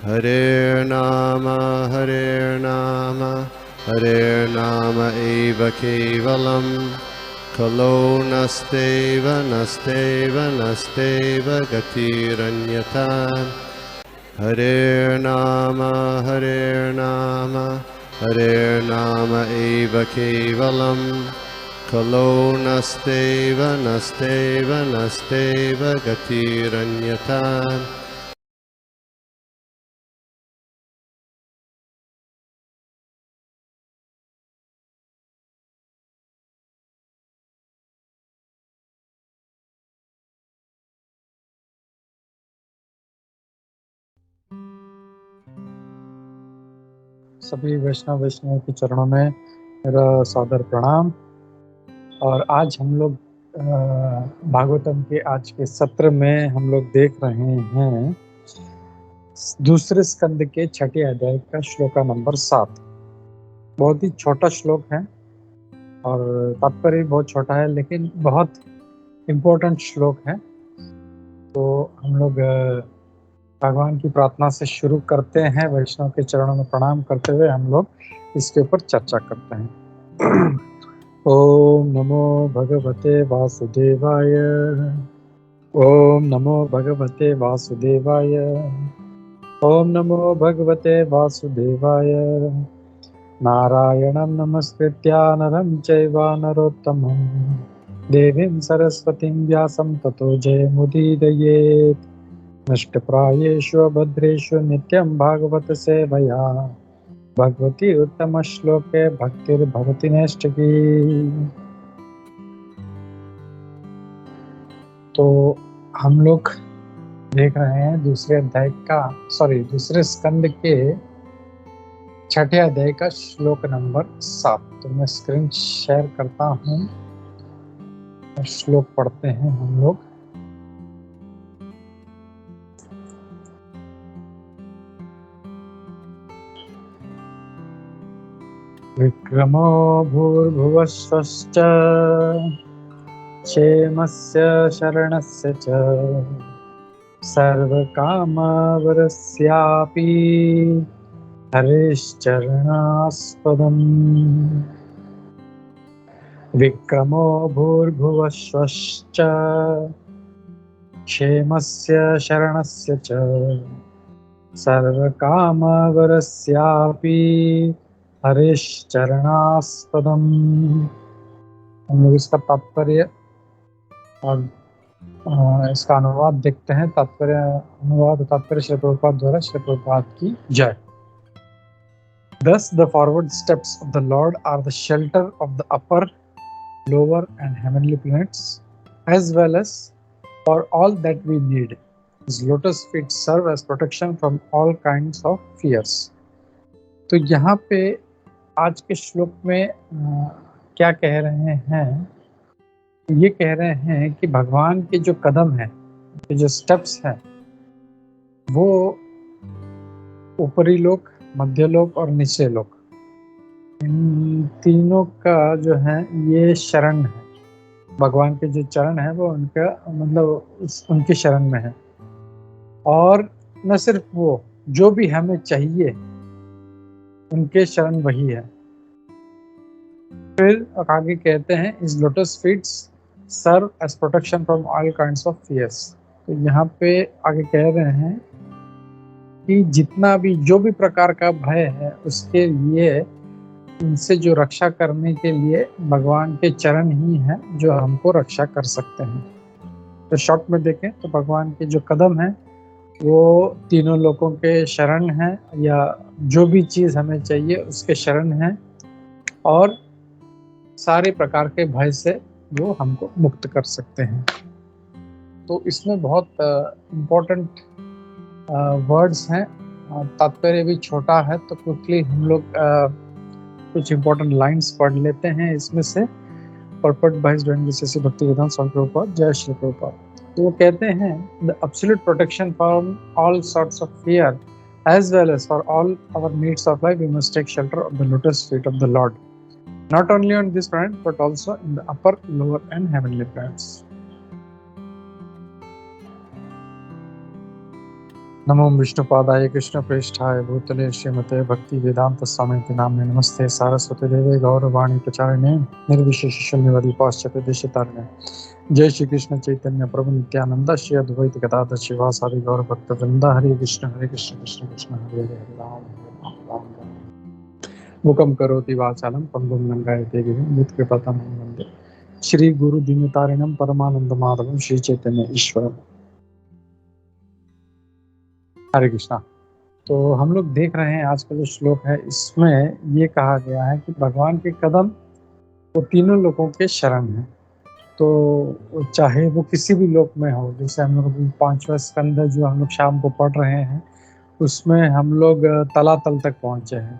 Hare Nama Hare Nama eva kevalam Kalo nasteva nasteva nasteva gatiranyata Hare Nama eva kevalam Kalo nasteva nasteva nasteva gatiranyata सभी वैष्णव के चरणों में मेरा सादर प्रणाम। और आज हम लोग भागवतम के आज के सत्र में हम लोग देख रहे हैं दूसरे स्कंद के छठे अध्याय का श्लोका नंबर 7। बहुत ही छोटा श्लोक है और तात्पर्य बहुत छोटा है, लेकिन बहुत इम्पोर्टेंट श्लोक है। तो हम लोग भगवान की प्रार्थना से शुरू करते हैं। वैष्णव के चरणों में प्रणाम करते हुए हम लोग इसके ऊपर चर्चा करते हैं। ओम नमो भगवते वासुदेवाय। ओम नमो भगवते वासुदेवाय। ओम नमो भगवते वासुदेवाय। नारायणं नमस्कृत्य नरं चैव नरोत्तमं देवीं सरस्वतीं व्यासं ततो जयमुदीरयेत्। नष्टप्रायेषु भद्रेषु नित्यं भागवत सेवया भगवती उत्तम श्लोके भक्तिर्भवति नैष्ठिकी। तो हम लोग देख रहे हैं दूसरे स्कंद के छठे अध्याय का श्लोक नंबर 7। तो मैं स्क्रीन शेयर करता हूँ और श्लोक पढ़ते हैं हम लोग। विक्रमो भूर्भुवस्वश्च क्षेमस्य शरणस्य च सर्वकामवरस्यापि हरिश्चरणास्पदम्। विक्रमो भूर्भुवस्वश्च क्षेमस्य शरणस्य च सर्वकामवरस्यापि हरिश्चरणास्पदम्। हम लोग इसका तात्पर्य और इसका अनुवाद देखते हैं। तात्पर्य श्री प्रभुपाद द्वारा। श्री प्रभुपाद की जय। Thus the forward steps of the Lord are the shelter of the upper, lower and heavenly planets, as well as for all that we need. His lotus feet serve as protection from all kinds of fears. तो यहाँ पे आज के श्लोक में क्या कह रहे हैं? ये कह रहे हैं कि भगवान के जो कदम हैं, जो स्टेप्स हैं, वो ऊपरी लोक, मध्य लोक और निचले लोक, इन तीनों का जो है ये शरण है। भगवान के जो चरण है वो उनका उनकी शरण में है। और न सिर्फ वो, जो भी हमें चाहिए उनके शरण वही है। फिर आगे कहते हैं इस lotus feet serve as protection from all kinds of fears. तो यहाँ पे आगे कह रहे हैं कि जितना भी जो भी प्रकार का भय है उसके लिए, उनसे जो रक्षा करने के लिए भगवान के चरण ही हैं जो हमको रक्षा कर सकते हैं। तो शॉर्ट में देखें तो भगवान के जो कदम हैं वो तीनों लोगों के शरण हैं, या जो भी चीज़ हमें चाहिए उसके शरण हैं, और सारे प्रकार के भय से वो हमको मुक्त कर सकते हैं। तो इसमें बहुत इम्पोर्टेंट वर्ड्स हैं। तात्पर्य भी छोटा है, तो क्विकली हम लोग कुछ इम्पोर्टेंट लाइंस पढ़ लेते हैं इसमें से। Purport by his divine grace Bhaktivedanta Swami Prabhupada. जय श्री प्रभुपाद। तो वो कहते हैं the absolute protection from all sorts of fear as well as for all our needs of life, we must take shelter of the lotus feet of the Lord, not only on this planet but also in the upper, lower and heavenly planets. नमो विष्णुपादाय कृष्णप्रेष्ठाय भूतले श्रीमते भक्ति वेदांत स्वामी नाम्ने नमस्ते सारस्वती देवे गौरवाणी प्रचारिणे निर्विशेष शून्यवादी पाश्चात्य देशतारिणे। जय श्री कृष्ण चैतन्य प्रभु नित्यानंद श्री अद्वैत गदाधर शिवासादि गौर भक्त वृंदा। हरे कृष्ण कृष्ण कृष्ण हरे हरे हरे राम राम राम। मुखम करोति वाचालं पंगुं लंघयते गिरिं यत्कृपातमहं वन्दे श्री गुरु दिनतारिणं परमानंद माधवं श्री चैतन्य ईश्वरम्। हरे कृष्णा। तो हम लोग देख रहे हैं आज का जो श्लोक है, इसमें ये कहा गया है कि भगवान के कदम वो तीनों लोगों के शरण हैं। तो चाहे वो किसी भी लोक में हो, जैसे हम लोग पांचवा स्कंद जो हम लोग शाम को पढ़ रहे हैं उसमें हम लोग तलातल तक पहुंचे हैं।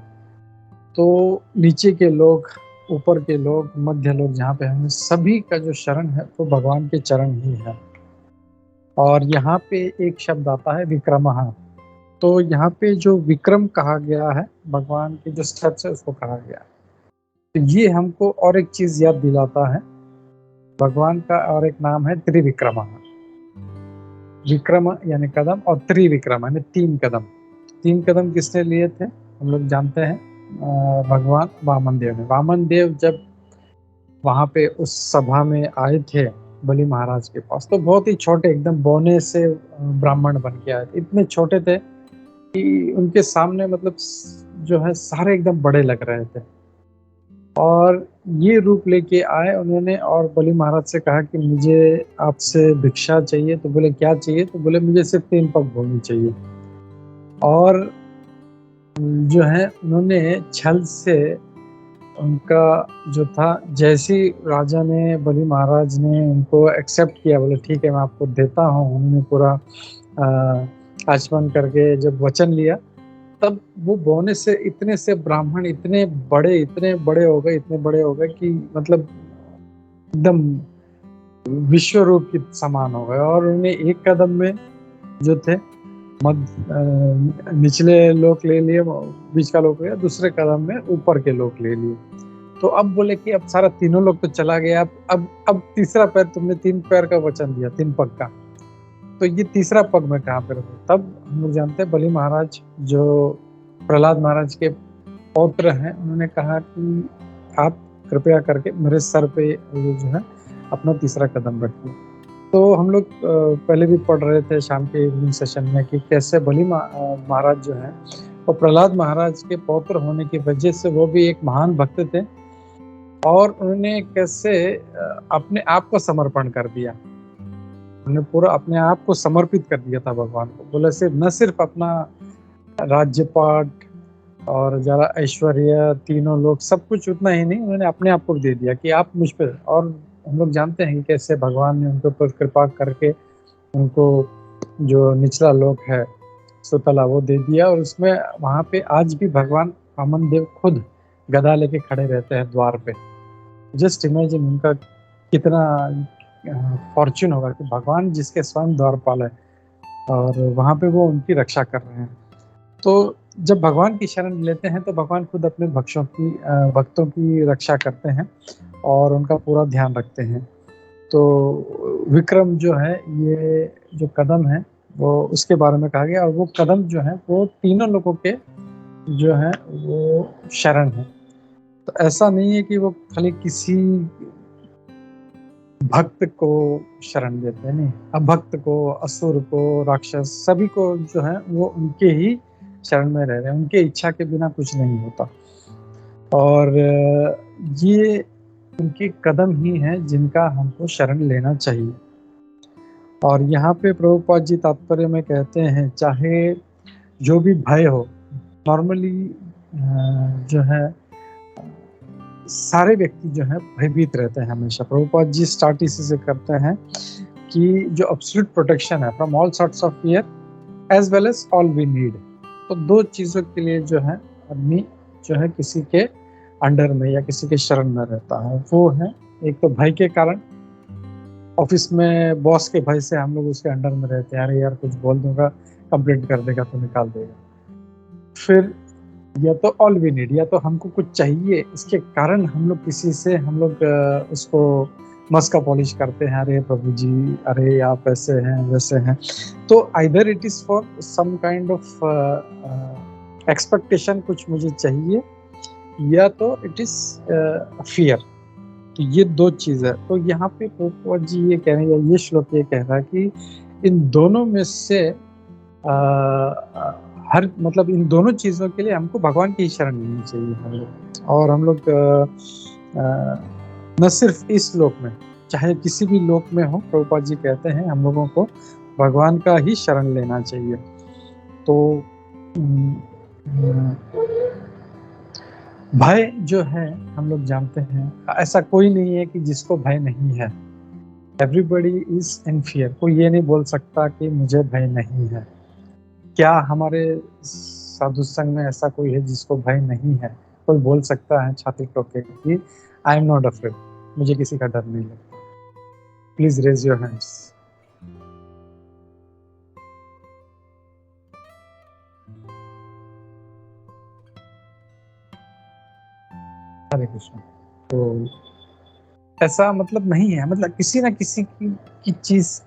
तो नीचे के लोग, ऊपर के लोग, मध्य लोग, जहाँ पे हमें सभी का जो शरण है वो भगवान के चरण ही है। और यहाँ पे एक शब्द आता है विक्रमः। तो यहाँ पे जो विक्रम कहा गया है, भगवान के जो स्टेप्स है उसको कहा गया है। तो ये हमको और एक चीज याद दिलाता है, भगवान का और एक नाम है त्रिविक्रम। विक्रम यानी कदम और त्रिविक्रम यानी तीन कदम। तीन कदम किसने लिए थे हम लोग जानते हैं, भगवान वामन देव ने। वामन देव जब वहां पे उस सभा में आए थे बलि महाराज के पास, तो बहुत ही छोटे, एकदम बौने से ब्राह्मण बन के आए थे। इतने छोटे थे कि उनके सामने मतलब जो है सारे एकदम बड़े लग रहे थे। और ये रूप लेके आए उन्होंने और बलि महाराज से कहा कि मुझे आपसे भिक्षा चाहिए। तो बोले क्या चाहिए? तो बोले मुझे सिर्फ 3 पग भूमि चाहिए। और जो है उन्होंने छल से उनका जो था, जैसी राजा ने, बलि महाराज ने उनको एक्सेप्ट किया, बोले ठीक है मैं आपको देता हूँ, उन्होंने पूरा आचमन करके जब वचन लिया, तब वो बौने से इतने से ब्राह्मण इतने बड़े हो गए, इतने बड़े हो गए कि मतलब एकदम विश्व रूप के समान हो गए। और उन्हें एक कदम में जो थे निचले लोक ले लिए, बीच का लोक लिया, दूसरे कदम में ऊपर के लोक ले लिए। तो अब बोले कि अब सारा तीनों लोग तो चला गया, अब तीसरा पैर, तुमने 3 पैर का वचन दिया, 3 पग का, तो ये तीसरा पग में कहाँ पे रखूं? तब हम लोग जानते हैं बलि महाराज जो प्रहलाद महाराज के पौत्र हैं, उन्होंने कहा कि आप कृपया करके मेरे सर पे ये जो है अपना तीसरा कदम रखिए। तो हम लोग पहले भी पढ़ रहे थे शाम के इवनिंग सेशन में कि कैसे बलि महाराज जो है वो प्रहलाद महाराज के पौत्र होने की वजह से वो भी एक महान भक्त थे, और उन्होंने कैसे अपने आप को समर्पण कर दिया। उन्होंने पूरा अपने आप को समर्पित कर दिया था भगवान को। बोले सिर्फ न सिर्फ अपना राज्यपाट और जरा ऐश्वर्य, तीनों लोग, सब कुछ उतना ही नहीं, उन्होंने अपने आप को दे दिया कि आप मुझ पर। और हम लोग जानते हैं कि कैसे भगवान ने उनके ऊपर कृपा करके उनको जो निचला लोक है सुतला वो दे दिया। और उसमें वहां पे आज भी भगवान वामन देव खुद गदा लेके खड़े रहते हैं द्वार पे। जस्ट इमेजिन उनका कितना फॉर्चून होगा कि भगवान जिसके स्वयं द्वारपाल है और वहां पे वो उनकी रक्षा कर रहे हैं। तो जब भगवान की शरण लेते हैं तो भगवान खुद अपने भक्तों की रक्षा करते हैं और उनका पूरा ध्यान रखते हैं। तो विक्रम जो है, ये जो कदम है वो उसके बारे में कहा गया। और वो कदम जो है वो तीनों लोगों के जो है वो शरण है। तो ऐसा नहीं है कि वो खाली किसी भक्त को शरण देते हैं, नहीं, अभक्त को, असुर को, राक्षस, सभी को जो है वो उनके ही शरण में रह रहे हैं। उनके इच्छा के बिना कुछ नहीं होता। और ये उनके कदम ही हैं जिनका हमको शरण लेना चाहिए। और यहाँ पे प्रभुपाद जी तात्पर्य में कहते हैं, चाहे जो भी भय हो, नॉर्मली जो है सारे व्यक्ति जो है भयभीत रहते हैं हमेशा। प्रभुपाद जी स्टार्ट इसी से करते हैं कि जो एब्सोल्यूट प्रोटेक्शन है from all sorts of fear as well as all we need. तो 2 चीजों के लिए जो है आदमी जो है किसी के अंडर में या किसी के शरण में रहता है। वो है एक तो भय के कारण, ऑफिस में बॉस के भय से हम लोग उसके अंडर में रहते हैं, अरे यार कुछ बोल दूंगा, कंप्लेंट कर देगा तो निकाल देगा। फिर या तो ऑल वी नीड, या तो हमको कुछ चाहिए, इसके कारण हम लोग किसी से हम लोग उसको मस्का पॉलिश करते हैं, अरे प्रभु जी, अरे आप ऐसे हैं वैसे हैं। तो either it is for some kind of expectation, कुछ मुझे चाहिए, या तो इट इज फियर। तो ये दो चीज है। तो यहाँ पे प्रभुपाद जी ये कह रहे हैं, ये श्लोक ये कह रहा है कि इन दोनों में से हर मतलब इन दोनों चीजों के लिए हमको भगवान की ही शरण लेनी चाहिए हम लोग। और हम लोग न सिर्फ इस लोक में, चाहे किसी भी लोक में हो, प्रभुपाद जी कहते हैं हम लोगों को भगवान का ही शरण लेना चाहिए। तो भय जो है हम लोग जानते हैं, ऐसा कोई नहीं है कि जिसको भय नहीं है। Everybody is in fear. कोई ये नहीं बोल सकता कि मुझे भय नहीं है। क्या हमारे साधु संघ में ऐसा कोई है जिसको भय नहीं है? कोई बोल सकता है छाती ठोक के कि आई एम नॉट अफ्रेड, मुझे किसी का डर नहीं लगता? Please raise your hands. Hare Krishna. तो ऐसा मतलब नहीं है, मतलब किसी ना किसी की चीज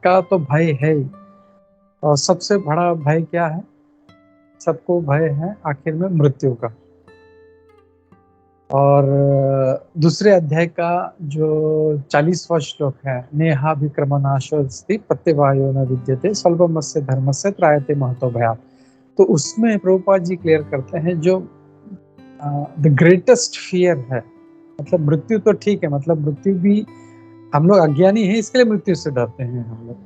का तो भय है ही। और सबसे बड़ा भय क्या है? सबको भय है आखिर में मृत्यु का। और दूसरे अध्याय का जो 40वां श्लोक है, नेहा विक्रमनाशोस्ति प्रत्यवायो न विद्यते स्वल्पमस्य धर्मस्य त्रायते महतो भयात्। तो उसमें प्रभुपाद जी क्लियर करते हैं जो द ग्रेटेस्ट फियर है, मतलब मृत्यु तो ठीक है, मतलब मृत्यु भी, हम लोग अज्ञानी हैं इसके लिए मृत्यु से डरते हैं। हम लोग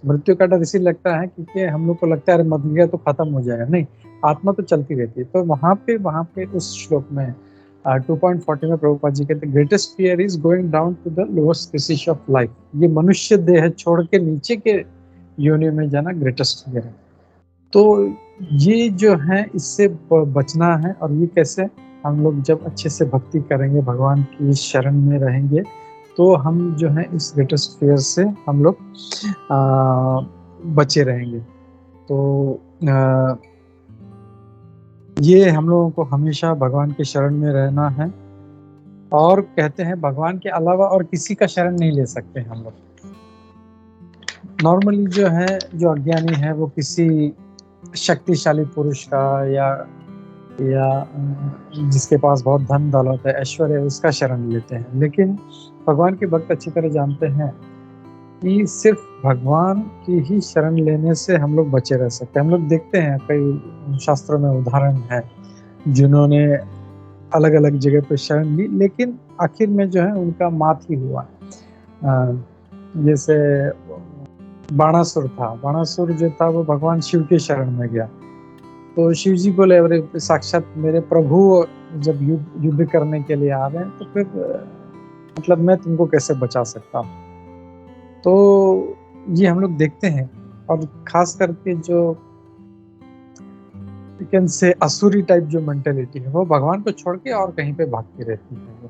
मृत्यु का डर इसीलिए लगता है क्योंकि हम लोग को लगता है अरे मर गया तो खत्म हो जाएगा। नहीं, आत्मा तो चलती रहती है। तो वहां पे उस श्लोक में 2.40 में प्रभुपाद जी कहते हैं greatest fear is going down to the lowest species of life. ये मनुष्य देह छोड़ के नीचे के योनि में जाना ग्रेटेस्ट फियर है। तो ये जो है इससे बचना है। और ये कैसे? हम लोग जब अच्छे से भक्ति करेंगे, भगवान की शरण में रहेंगे, तो हम जो है इस ग्रेटेस्ट फियर से हम लोग बचे रहेंगे। तो ये हम लोगों को हमेशा भगवान के शरण में रहना है। और कहते हैं भगवान के अलावा और किसी का शरण नहीं ले सकते हम लोग। नॉर्मली जो है, जो अज्ञानी है वो किसी शक्तिशाली पुरुष का या जिसके पास बहुत धन दौलत है, ऐश्वर्य है, उसका शरण लेते हैं। लेकिन भगवान के भक्त अच्छी तरह जानते हैं कि सिर्फ भगवान की ही शरण लेने से हम लोग बचे रह सकते हैं। हम लोग देखते हैं कई शास्त्रों में उदाहरण है जिन्होंने अलग अलग जगह पे शरण ली, लेकिन आखिर में जो है उनका मात ही हुआ। जैसे बाणासुर था, बाणासुर जो था वो भगवान शिव के शरण में गया। तो शिव जी बोले अरे साक्षात मेरे प्रभु जब युद्ध करने के लिए आ रहे हैं तो फिर मतलब मैं तुमको कैसे बचा सकता हूँ? तो ये हम लोग देखते हैं। और खास करके जो से असुरी टाइप जो मेंटेलिटी है वो भगवान को छोड़ के और कहीं पे भागती रहती है।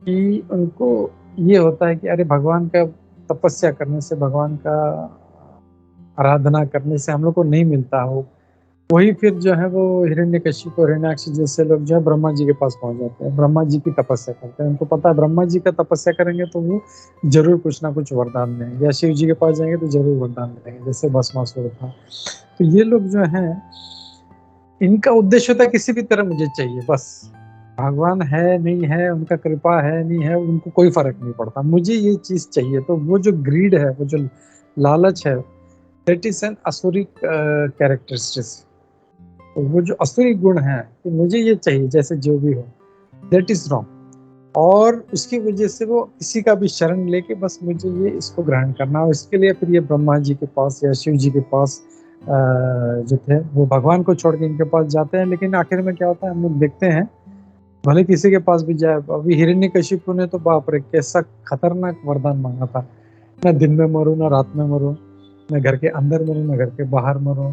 कि उनको ये होता है कि अरे भगवान का तपस्या करने से, भगवान का आराधना करने से हम लोग को नहीं मिलता हो। वही फिर जो है वो हिरण्यकशिप और हिरण्याक्ष जैसे लोग जो है ब्रह्मा जी के पास पहुंच जाते हैं, ब्रह्मा जी की तपस्या करते हैं। उनको पता है ब्रह्मा जी का तपस्या करेंगे तो वो जरूर कुछ ना कुछ वरदान देंगे, या शिव जी के पास जाएंगे तो जरूर वरदान देंगे, जैसे भस्मासुर था। तो ये लोग जो है, इनका उद्देश्य होता है किसी भी तरह मुझे चाहिए, बस भगवान है नहीं है, उनका कृपा है नहीं है, उनको कोई फर्क नहीं पड़ता, मुझे ये चीज चाहिए। तो वो जो ग्रीड है, वो जो लालच है, दैट इज एन असुरी कैरेक्टरिस्टिक्स। तो वो जो असुरी गुण है कि मुझे ये चाहिए जैसे जो भी हो, दैट इज रॉन्ग। और उसकी वजह से वो किसी का भी शरण लेके बस मुझे ये इसको ग्रहण करना, और इसके लिए फिर ये ब्रह्मा जी के पास या शिव जी के पास जो थे वो भगवान को छोड़ के इनके पास जाते हैं। लेकिन आखिर में क्या होता है, हम लोग देखते हैं भले किसी के पास भी जाए, अभी हिरण्यकशिपु ने तो बाप रे कैसा खतरनाक वरदान मांगा था, ना दिन में मरूं ना रात में मरूं, ना घर के अंदर मरूं ना घर के बाहर मरूं,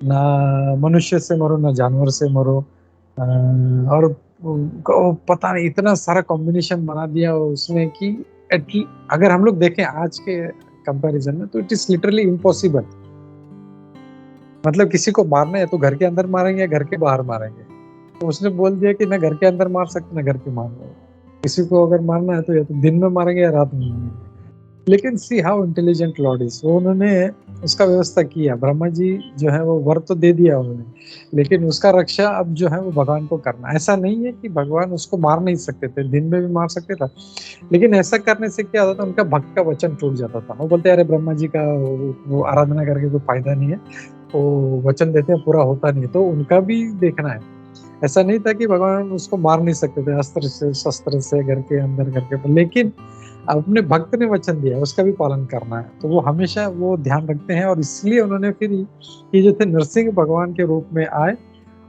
ना मनुष्य से मरो ना जानवर से मरो। और पता नहीं इतना सारा कॉम्बिनेशन बना दिया उसमें कि अगर हम लोग देखें आज के कंपैरिजन में तो इट इज लिटरली इम्पॉसिबल। मतलब किसी को मारना है तो घर के अंदर मारेंगे या घर के बाहर मारेंगे। तो उसने बोल दिया कि ना घर के अंदर मार सकते ना घर के मार किसी को अगर मारना है तो या तो दिन में मारेंगे या रात में मारेंगे। लेकिन see how intelligent Lord is, वो उन्होंने उसका व्यवस्था किया। ब्रह्मा जी जो है वो वर तो दे दिया उन्होंने, लेकिन उसका रक्षा अब जो है वो भगवान को करना। ऐसा नहीं है कि भगवान उसको मार नहीं सकते थे, दिन में भी मार सकते था, लेकिन ऐसा करने से क्या होता था, उनका भक्त का वचन टूट जाता था। वो बोलते अरे ब्रह्मा जी का वो आराधना करके कोई फायदा नहीं है, वो वचन देते हैं पूरा होता नहीं है, तो उनका भी देखना है। ऐसा नहीं था कि भगवान उसको मार नहीं सकते थे अस्त्र से शस्त्र से घर के अंदर करके, लेकिन अपने भक्त ने वचन दिया उसका भी पालन करना है, तो वो हमेशा वो ध्यान रखते हैं। और इसलिए उन्होंने फिर ये जो थे नरसिंह भगवान के रूप में आए,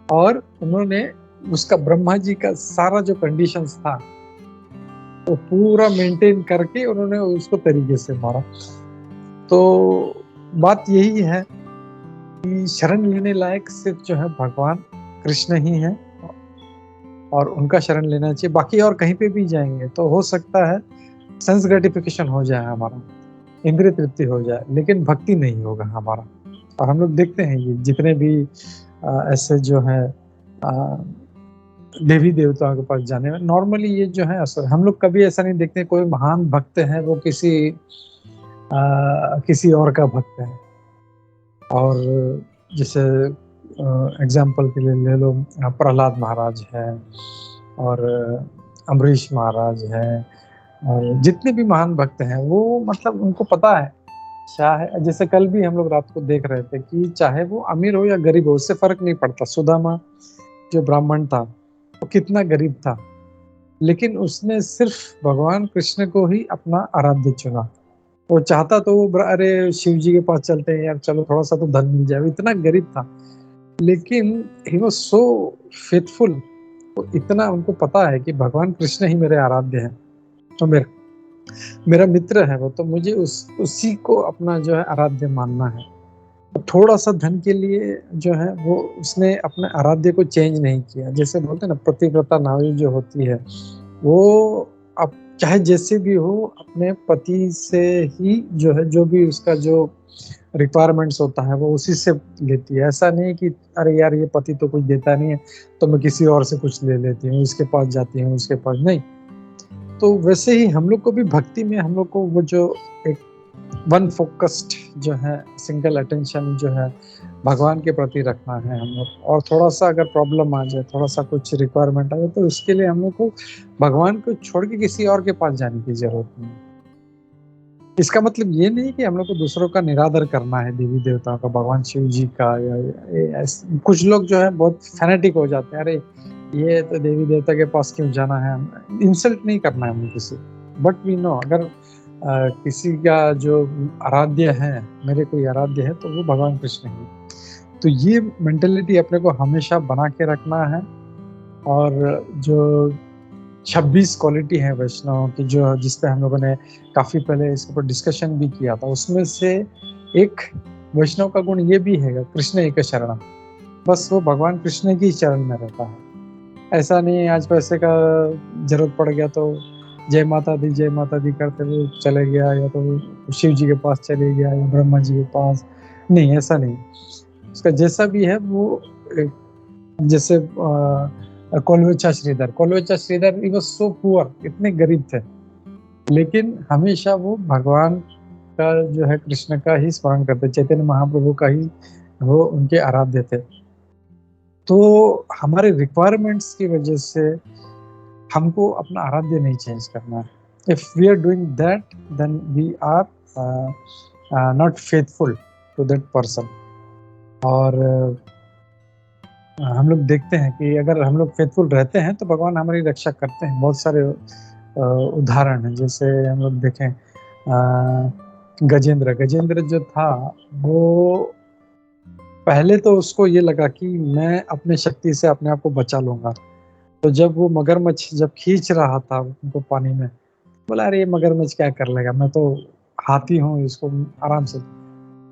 और उन्होंने उसका ब्रह्मा जी का सारा जो कंडीशंस था वो पूरा मेंटेन करके उन्होंने उसको तरीके से मारा। तो बात यही है कि शरण लेने लायक सिर्फ जो है भगवान कृष्ण ही है, और उनका शरण लेना चाहिए। बाकी और कहीं पे भी जाएंगे तो हो सकता है सेंस ग्रेटिफिकेशन हो जाए, हमारा इंद्रिय तृप्ति हो जाए, लेकिन भक्ति नहीं होगा हमारा। और हम लोग देखते हैं ये जितने भी ऐसे जो है देवी देवताओं के पास जाने में नॉर्मली ये जो है असर, हम लोग कभी ऐसा नहीं देखते कोई महान भक्त है वो किसी और का भक्त है। और जैसे एग्जाम्पल के लिए ले लो, प्रहलाद महाराज है और अम्बरीश महाराज है, और जितने भी महान भक्त हैं वो मतलब उनको पता है चाहे, जैसे कल भी हम लोग रात को देख रहे थे कि चाहे वो अमीर हो या गरीब हो उससे फर्क नहीं पड़ता। सुदामा जो ब्राह्मण था वो कितना गरीब था, लेकिन उसने सिर्फ भगवान कृष्ण को ही अपना आराध्य चुना। वो चाहता तो वो अरे शिव जी के पास चलते हैं यार, चलो थोड़ा सा तो धन मिल जाए, इतना गरीब था, लेकिन ही वाज सो फेथफुल। तो इतना उनको पता है कि भगवान कृष्ण ही मेरे आराध्य हैं, तो मेरा मित्र है वो, तो मुझे उसी को अपना जो है आराध्य मानना है। तो थोड़ा सा धन के लिए जो है वो उसने अपने आराध्य को चेंज नहीं किया। जैसे बोलते हैं ना, पतिव्रता नारी जो होती है वो अब चाहे जैसे भी हो अपने पति से ही जो है जो भी उसका जो रिक्वायरमेंट्स होता है वो उसी से लेती है। ऐसा नहीं कि अरे यार ये पति तो कुछ देता नहीं है तो मैं किसी और से कुछ ले लेती हूँ, इसके पास जाती हूँ उसके पास नहीं। तो वैसे ही हम लोग को भी भक्ति में हम लोग को वो जो एक वन फोकस्ड जो है सिंगल अटेंशन जो है भगवान के प्रति रखना है हम लोग। और थोड़ा सा अगर प्रॉब्लम आ जाए, थोड़ा सा कुछ रिक्वायरमेंट आ जाए, तो उसके लिए हम लोग को भगवान को छोड़ के किसी और के पास जाने की जरूरत नहीं। इसका मतलब ये नहीं कि हम लोग को दूसरों का निरादर करना है, देवी देवताओं का, भगवान शिव जी का, या कुछ लोग जो है बहुत फैनेटिक हो जाते हैं, अरे ये तो देवी देवता के पास क्यों जाना है। इंसल्ट नहीं करना है हमें किसी, बट वी नो अगर किसी का जो आराध्य है, मेरे कोई आराध्य है तो वो भगवान कृष्ण ही। तो ये मेंटेलिटी अपने को हमेशा बना के रखना है। और जो 26 क्वालिटी है वैष्णव की, जो जिस पे हम लोगों ने काफी पहले इसके ऊपर डिस्कशन भी किया था, उसमें से एक वैष्णव का गुण ये भी है कृष्ण एक शरणम, बस वो भगवान कृष्ण की चरण में रहता है। ऐसा नहीं है आज पैसे का जरूरत पड़ गया तो जय माता दी करते हुए चले गया, या तो शिव जी के पास चले गया या ब्रह्मा जी के पास, नहीं ऐसा नहीं। उसका जैसा भी है वो, जैसे Kolavecha Shridhar he was so poor, इतने गरीब थे, लेकिन हमेशा वो भगवान का जो है कृष्ण का ही स्मरण करते, चैतन्य महाप्रभु का ही वो उनके आराध्य थे। तो हमारे रिक्वायरमेंट्स की वजह से हमको अपना आराध्य नहीं चेंज करना है। If we are doing that then we are not faithful to that person. और हम लोग देखते हैं कि अगर हम लोग फेथफुल रहते हैं तो भगवान हमारी रक्षा करते हैं। बहुत सारे उदाहरण हैं, जैसे हम लोग देखें गजेंद्र जो था वो पहले तो उसको ये लगा कि मैं अपने शक्ति से अपने आप को बचा लूंगा। तो जब वो मगरमच्छ जब खींच रहा था उनको पानी में, बोला अरे ये मगरमच्छ क्या कर लेगा, मैं तो हाथी हूँ, इसको आराम से।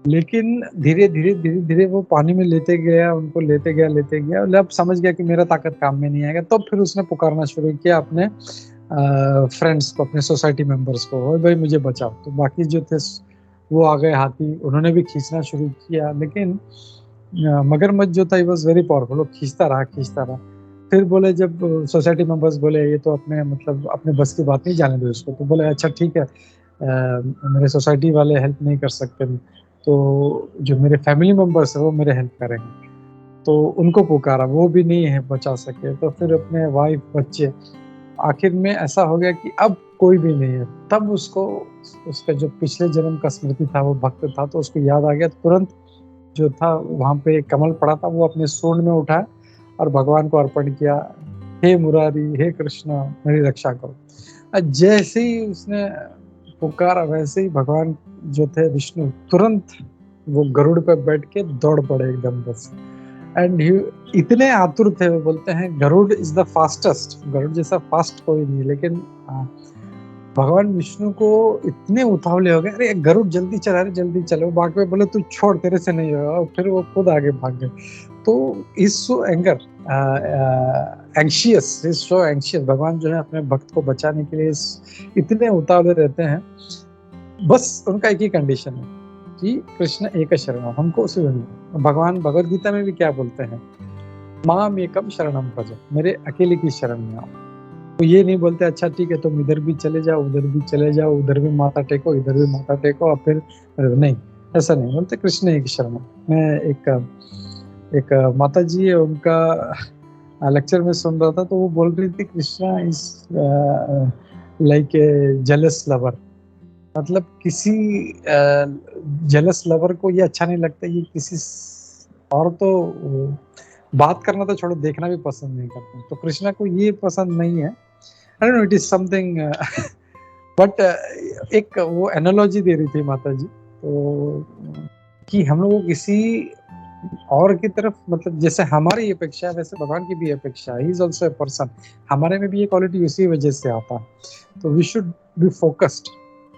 लेकिन धीरे धीरे वो पानी में लेते गया, उनको लेते गया, अब समझ गया कि मेरा ताकत काम में नहीं आएगा। तो फिर उसने पुकारना शुरू किया अपने फ्रेंड्स को, अपने सोसाइटी मेंबर्स को, भाई मुझे बचाओ। तो बाकी जो थे वो आ गए हाथी, उन्होंने भी खींचना शुरू किया, लेकिन मगरमच्छ जो था, ही वाज वेरी पावरफुल, वो खींचता रहा। फिर बोले, जब सोसाइटी मेंबर्स बोले ये तो अपने मतलब अपने बस की बात नहीं, जाने दो इसको, तो बोले अच्छा ठीक है, मेरे सोसाइटी वाले हेल्प नहीं कर सकते, तो जो मेरे फैमिली मेंबर्स है वो मेरे हेल्प करेंगे। तो उनको पुकारा, वो भी नहीं है बचा सके, तो फिर अपने वाइफ बच्चे, आखिर में ऐसा हो गया कि अब कोई भी नहीं है। तब उसको उसका जो पिछले जन्म का स्मृति था, वो भक्त था, तो उसको याद आ गया, तुरंत जो था वहां पे कमल पड़ा था, वो अपने सूंड में उठाया और भगवान को अर्पण किया, हे मुरारी, हे कृष्णा, मेरी रक्षा करो। जैसे ही उसने पुकारा, वैसे ही भगवान जो थे विष्णु, तुरंत वो गरुड़ पे बैठ के दौड़ पड़े एकदम बस। एंड इतने आतुर थे, वो बोलते हैं Garuda is the fastest, Garuda जैसा फास्ट कोई नहीं, लेकिन भगवान विष्णु को इतने उतावले हो गए, अरे गरुड़ जल्दी चला, अरे जल्दी चलो, बाकी में बोले तू छोड़, तेरे से नहीं होगा, और फिर वो खुद आगे भाग गए। तो is so anger anxious, is so anxious, भगवान जो है अपने भक्त को बचाने के लिए इतने उतावले रहते हैं। बस उनका एक ही कंडीशन है कि कृष्ण एक शरणम, हमको उसे मिलना। भगवान भगवद गीता में भी क्या बोलते हैं, माम एकम शरणम भज, मेरे अकेले की शरण में आओ। तो ये नहीं बोलते अच्छा ठीक है तुम इधर भी चले जाओ, उधर भी चले जाओ, उधर भी माथा टेको, इधर भी माथा टेको, और फिर नहीं, ऐसा नहीं बोलते, कृष्ण एक शरण। मैं एक माता जी है, उनका लेक्चर में सुन रहा था, तो वो बोल रही थी Krishna is like a jealous lover, मतलब किसी जेलस लवर को ये अच्छा नहीं लगता, ये किसी और तो बात करना तो छोड़ो, देखना भी पसंद नहीं करते। तो कृष्णा को ये पसंद नहीं है, I don't know, it is something, but एक वो एनालॉजी दे रही थी माता जी, तो कि हम लोगों को किसी और की तरफ, मतलब जैसे हमारी अपेक्षा है वैसे भगवान की भी अपेक्षा है, he is also a person, हमारे में भी ये क्वालिटी उसी वजह से आता है। तो वी शुड बी फोकस्ड,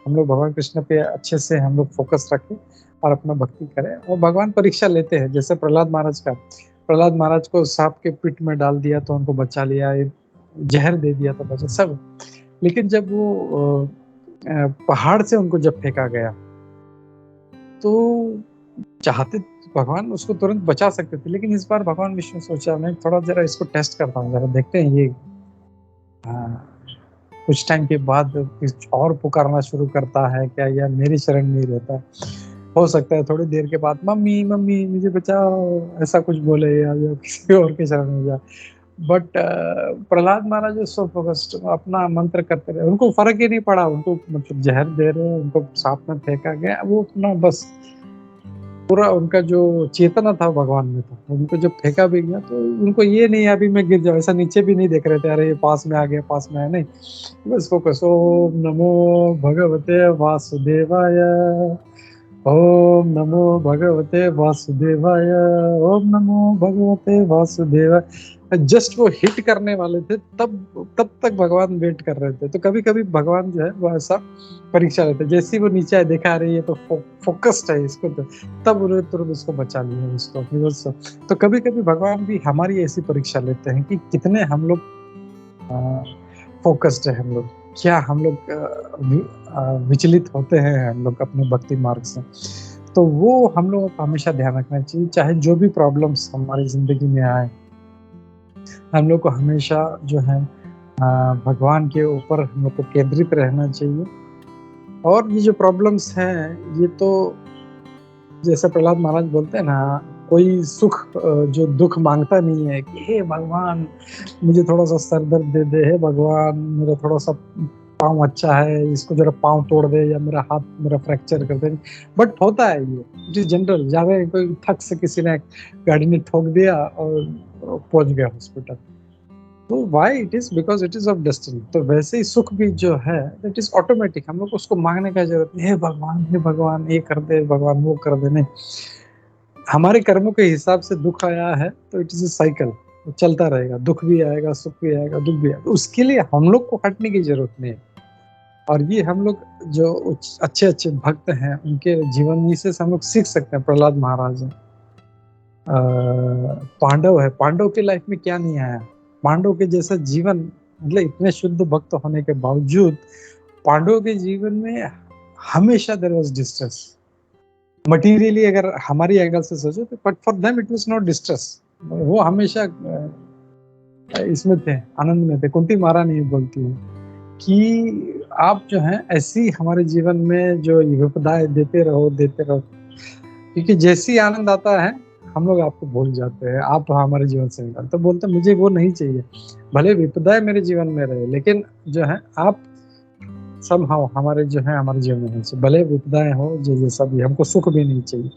हम लोग भगवान कृष्ण पे अच्छे से हम लोग फोकस रखें और अपना भक्ति करें। और भगवान परीक्षा लेते हैं, जैसे प्रहलाद महाराज का, प्रहलाद महाराज को सांप के पिट में डाल दिया तो उनको बचा लिया, जहर दे दिया तो बचा सब, लेकिन जब वो पहाड़ से उनको जब फेंका गया, तो चाहते भगवान उसको तुरंत बचा सकते थे, लेकिन इस बार भगवान विष्णु सोचा मैं थोड़ा जरा इसको टेस्ट करता हूँ, जरा देखते हैं ये कुछ टाइम के बाद कुछ और पुकारना शुरू करता है क्या, या मेरी शरण में रहता है। हो सकता है थोड़ी देर के बाद मम्मी मम्मी मुझे बचाओ ऐसा कुछ बोले, या किसी और के शरण में जाए। But Prahlad Maharaj so focused, अपना मंत्र करते रहे, उनको फर्क ही नहीं पड़ा, उनको मतलब जहर दे रहे, उनको सांप में फेंका गया, वो अपना बस पूरा उनका जो चेतना था भगवान में था, उनको जब फेंका भी गया तो उनको ये नहीं अभी मैं गिर जाऊं, ऐसा नीचे भी नहीं देख रहे थे, अरे पास में आ गया, पास में है, नहीं, बस फोकस, ओम नमो भगवते वासुदेवाय, ओम नमो भगवते वासुदेवाय, ओम नमो भगवते वासुदेवाय। जस्ट वो हिट करने वाले थे, तब तक भगवान वेट कर रहे थे। तो कभी कभी भगवान जो है वो ऐसा परीक्षा लेते, जैसे ही वो नीचे दिखा रही है तो फोकस्ड है इसको, तो तब उन्होंने तुरंत उसको बचा लिया उसको। तो कभी कभी भगवान भी हमारी ऐसी परीक्षा लेते हैं कि कितने हम लोग फोकस्ड है, हम लोग क्या, हम लोग विचलित होते हैं हम लोग अपने भक्ति मार्ग से। तो वो हम लोगों को हमेशा ध्यान रखना चाहिए, चाहे जो भी प्रॉब्लम्स हमारी जिंदगी में आए, हम लोग को हमेशा जो है भगवान के ऊपर हम लोग को केंद्रित रहना चाहिए। और ये जो प्रॉब्लम्स हैं, ये तो जैसे प्रहलाद महाराज बोलते हैं ना, कोई सुख जो दुख मांगता नहीं है कि हे भगवान मुझे थोड़ा सा सर दर्द दे दे, हे भगवान मेरा थोड़ा सा पाँव अच्छा है, इसको जरा पाँव तोड़ दे, या मेरा हाथ मेरा फ्रैक्चर कर दे। बट होता है ये, इट इज जनरल, ज्यादा कोई थक से किसी ने गाड़ी ने ठोक दिया और पहुंच गया हॉस्पिटल, तो why it is because it is of destiny. तो वैसे ही सुख भी जो है इट इज ऑटोमेटिक, हम लोग को उसको मांगने का जरूरत नहीं, हे भगवान ये कर दे, भगवान वो कर दे, नहीं, हमारे कर्मों के हिसाब से दुख आया है तो इट इज ए साइकिल, चलता रहेगा, दुख भी आएगा, सुख भी आएगा, दुख भी आएगा, उसके लिए हम लोग को हटने की जरूरत नहीं है। और ये हम लोग जो अच्छे अच्छे भक्त हैं उनके जीवन से हम लोग सीख सकते हैं। प्रहलाद महाराज है, पांडव है, पांडव की लाइफ में क्या नहीं आया, पांडव के जैसा जीवन, मतलब इतने शुद्ध भक्त होने के बावजूद पांडव के जीवन में हमेशा देयर वाज डिस्ट्रेस। मटीरियली अगर हमारी एंगल से सोचो तो, but for them it was not distress, वो हमेशा इसमें थे, आनंद में थे। कुंती महारानी बोलती है कि आप जो हैं ऐसी हमारे जीवन में जो विपदाएं देते रहो, क्योंकि जैसे ही आनंद आता है हम लोग आपको भूल जाते हैं, आप हमारे जीवन से निकल। तो बोलते मुझे वो नहीं चाहिए, भले विपदाएं मेरे जीवन में रहे, लेकिन जो है आप somehow हमारे जो है हमारे जीवन में नहीं चाहिए, भले विपदाएं हो जैसा भी, हमको सुख भी नहीं चाहिए।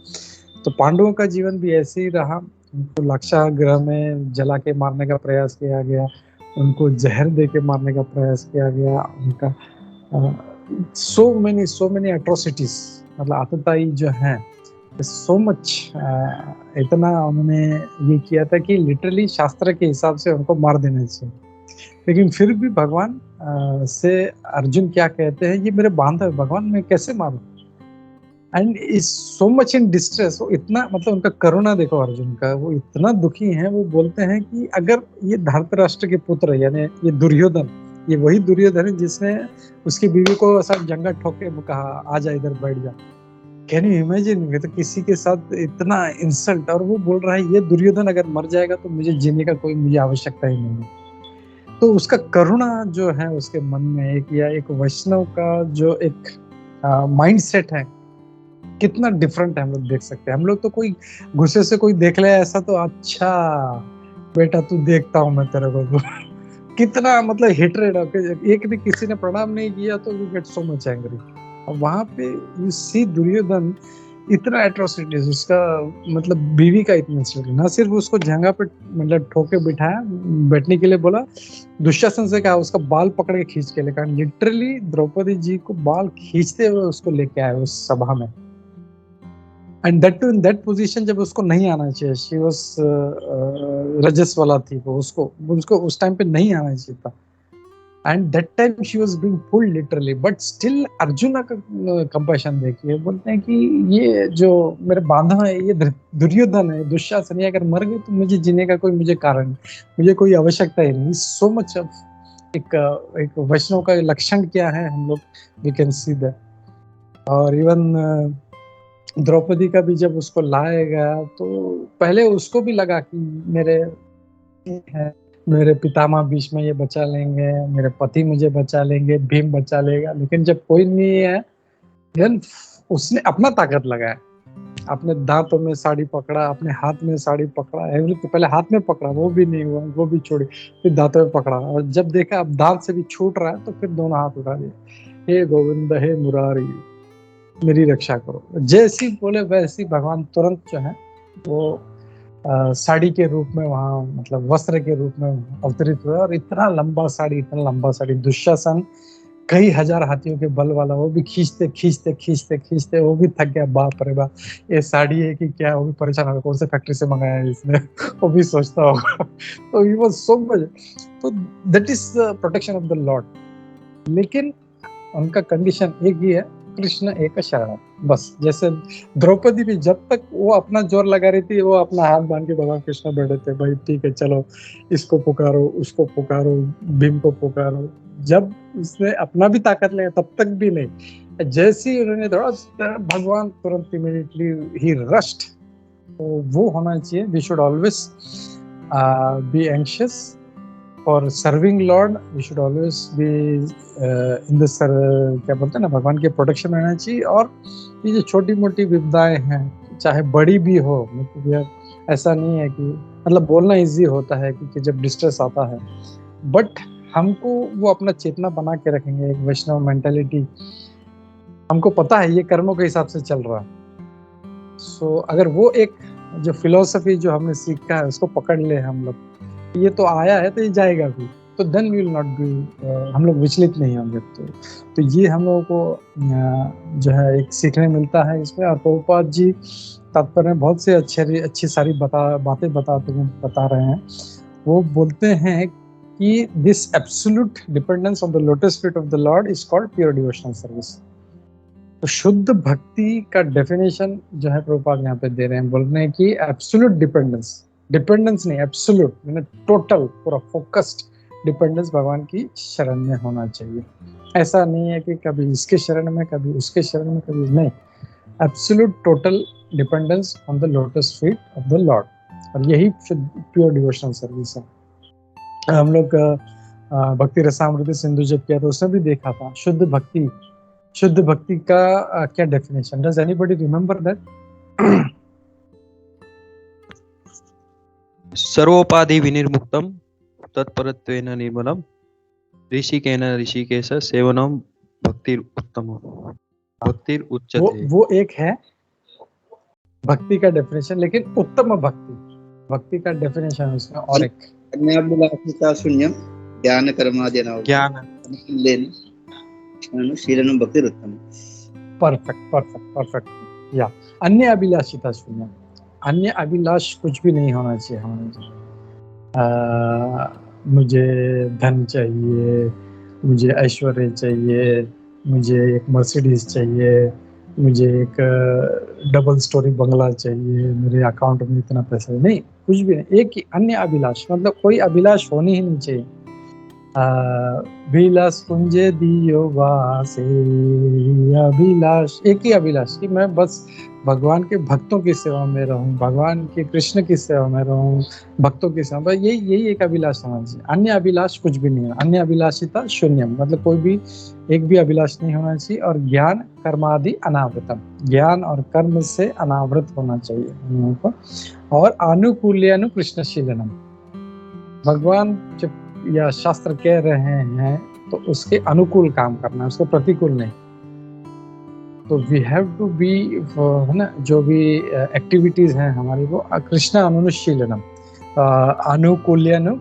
तो पांडवों का जीवन भी ऐसे ही रहा। उनको लाक्षागृह में जला के मारने का प्रयास किया गया, उनको जहर दे के मारने का प्रयास किया गया, उनका सो मेनी एट्रोसिटीज, मतलब आतताई जो है सो मच, इतना उन्होंने ये किया था कि लिटरली शास्त्र के हिसाब से उनको मार देना चाहिए। लेकिन फिर भी भगवान से अर्जुन क्या कहते हैं, ये मेरे बांधव है भगवान, मैं कैसे मारूं? And is so much in distress. वो इतना, मतलब उनका करुणा देखो अर्जुन का, वो इतना दुखी हैं। वो बोलते हैं कि अगर ये धृतराष्ट्र के पुत्र यानी ये दुर्योधन, ये वही दुर्योधन है जिसने उसकी बीवी को ऐसा जंगा ठोक के कहा आ जा इधर बैठ जा। कैन यू इमेजिन, तो किसी के साथ इतना इंसल्ट, और वो बोल रहा है ये दुर्योधन अगर मर जाएगा तो मुझे जीने का कोई मुझे आवश्यकता ही नहीं है। तो उसका करुणा जो है उसके मन में, एक या एक वैष्णव का जो एक माइंडसेट है कितना डिफरेंट है, हम लोग देख सकते हैं। हम लोग तो कोई गुस्से से कोई देख ले ऐसा तो अच्छा बेटा तू देखता हूँ मैं तेरे को, तो कितना मतलब हेटरेड, एक भी किसी ने प्रणाम नहीं किया तो we get so much angry. और वहां पे यू सी दुर्योधन इतना एट्रोसिटीज, उसका मतलब बीवी का इतना एट्रोसिटी, ना सिर्फ उसको जंगा पे मतलब ठोके बिठाया, बैठने के लिए बोला, दुशासन से कहा उसका बाल पकड़ के खींच के लेकर, लिटरली द्रौपदी जी को बाल खींचते हुए उसको लेके आए उस सभा में। And that too in that position, जब उसको नहीं आना चाहिए, शी वाज रजस वाला थी, वो उसको उस टाइम पे नहीं आना चाहिए था। And that time she was being pulled literally, but still Arjun का कंपैशन देखिए, बोलते हैं कि ये जो मेरे बांधव है ये दुर्योधन है, दुशासन, अगर मर गए तो मुझे जीने का कोई मुझे कारण, मुझे कोई आवश्यकता ही नहीं। सो मच ऑफ एक वैष्णव का लक्षण क्या है हम लोग वी कैन सी दैट। और इवन द्रौपदी का भी जब उसको लाया गया तो पहले उसको भी लगा कि मेरे पितामह बीच में ये बचा लेंगे, मेरे पति मुझे बचा लेंगे, भीम बचा लेगा, लेकिन जब कोई नहीं है देन उसने अपना ताकत लगाया, अपने दांतों में साड़ी पकड़ा, अपने हाथ में साड़ी पकड़ा, एवरीथिंग, पहले हाथ में पकड़ा वो भी नहीं हुआ, वो भी छोड़ी, फिर दांतों में पकड़ा, और जब देखा अब दांत से भी छूट रहा है तो फिर दोनों हाथ उठा दिए, हे गोविंद हे मुरारी मेरी रक्षा करो। जैसी बोले वैसी भगवान तुरंत जो है वो साड़ी के रूप में वहाँ, मतलब वस्त्र के रूप में अवतरित हुआ। और इतना लंबा साड़ी, दुशासन कई हजार हाथियों के बल वाला, वो भी खींचते वो भी थक गया, बाप रे बाप ये साड़ी है कि क्या, वो भी परेशान होगा, कौन से फैक्ट्री से मंगाया है इसने, वो भी सोचता होगा। तो ही वाज सो मच, तो that is the protection of the Lord. लेकिन उनका कंडीशन एक ही है, कृष्ण एक शरण, बस। जैसे द्रौपदी भी जब तक वो अपना जोर लगा रही थी, वो अपना हाथ बांध के भगवान कृष्ण बैठे थे, भाई ठीक है चलो इसको पुकारो, उसको पुकारो, भीम को पुकारो। जब उसने अपना भी ताकत लिया तब तक भी नहीं, जैसे ही उन्होंने थोड़ा, भगवान तुरंत इमीडिएटली ही रश्ड। तो वो होना चाहिए, we should always be anxious for serving Lord, we should always be in the क्या बोलते हैं ना, भगवान के प्रोटेक्शन रहना चाहिए। और ये जो छोटी मोटी विपदाएं हैं चाहे बड़ी भी हो, मतलब ऐसा नहीं है कि, मतलब बोलना इजी होता है क्योंकि जब डिस्ट्रेस आता है, बट हमको वो अपना चेतना बना के रखेंगे, एक वैष्णव मेंटालिटी, हमको पता है ये कर्मों के हिसाब से चल रहा है। सो अगर वो एक जो फिलोसफी जो हमने सीखा है उसको पकड़ ले हम लोग, ये तो आया है तो ये जाएगा भी, तो then we will not be, हम लोग विचलित नहीं होंगे। तो ये हम लोगों को जो है एक सीखने मिलता है इसमें। और प्रभुपाद जी तात्पर्य बहुत से अच्छी सारी बातें बता रहे हैं। वो बोलते हैं कि this absolute dependence on the lotus feet of the Lord is called pure devotional service. तो शुद्ध भक्ति का डेफिनेशन जो है प्रभुपाद यहाँ पे दे रहे हैं, बोल रहे हैं कि एब्सोल्यूट डिपेंडेंस नहीं, एब्सोल्यूट यानी टोटल, पूरा फोकस्ड डिपेंडेंस भगवान की शरण में होना चाहिए। ऐसा नहीं है कि कभी इसके शरण में, कभी उसके शरण में, कभी नहीं, absolute total dependence on the lotus feet of the Lord. और यही प्योर डिवोशनल सर्विस है। हम लोग भक्ति रसामृत सिंधु जब किया तो उसमें भी देखा था शुद्ध भक्ति का क्या definition, does anybody remember that? सर्वोपाधि विनिर्मुक्तम तत्परत्वेन निर्मलम ऋषिकेन ऋषिकेश सेवनम भक्तिर उत्तम भक्तिर उच्यते। वो एक है भक्ति का डेफिनेशन, लेकिन उत्तम भक्ति का डेफिनेशन उसमें और एक अन्याभिलाषिता शून्यम ज्ञान कर्मादि ज्ञान शीलनम भक्तिरुत्तम। परफेक्ट या अन्य अभिलाषिता शून्य, अन्य अभिलाष कुछ भी नहीं होना चाहिए हमारे जीवन। मुझे धन चाहिए, मुझे ऐश्वर्य चाहिए, मुझे एक मर्सिडीज चाहिए, मुझे एक डबल स्टोरी बंगला चाहिए, मेरे अकाउंट में इतना पैसा नहीं, कुछ भी नहीं। एक ही अन्य अभिलाष, मतलब कोई अभिलाष होनी ही नहीं चाहिए। अभिलाष कुंजे दियो वासे, अभिलाष एक ही अभिलाष कि मैं बस भगवान के भक्तों की सेवा में रहूं, भगवान के कृष्ण की सेवा में रहूं, भक्तों की सेवा, यही एक अभिलाष होना चाहिए। अन्य अभिलाष कुछ भी नहीं है। अन्य अभिलाषिता शून्यम, मतलब कोई भी एक भी अभिलाष नहीं होना चाहिए। और ज्ञान कर्मादि अनावृतम, ज्ञान और कर्म से अनावृत होना चाहिए हम लोगों को। और आनुकूल्यनु कृष्णशीलनम, भगवान जब या शास्त्र कह रहे हैं तो उसके अनुकूल काम करना है, उसके प्रतिकूल नहीं। तो वी हैव टू बी, है ना, जो भी एक्टिविटीज हैं हमारी वो कृष्ण अनुशीलनम, अनुकूल्यनु,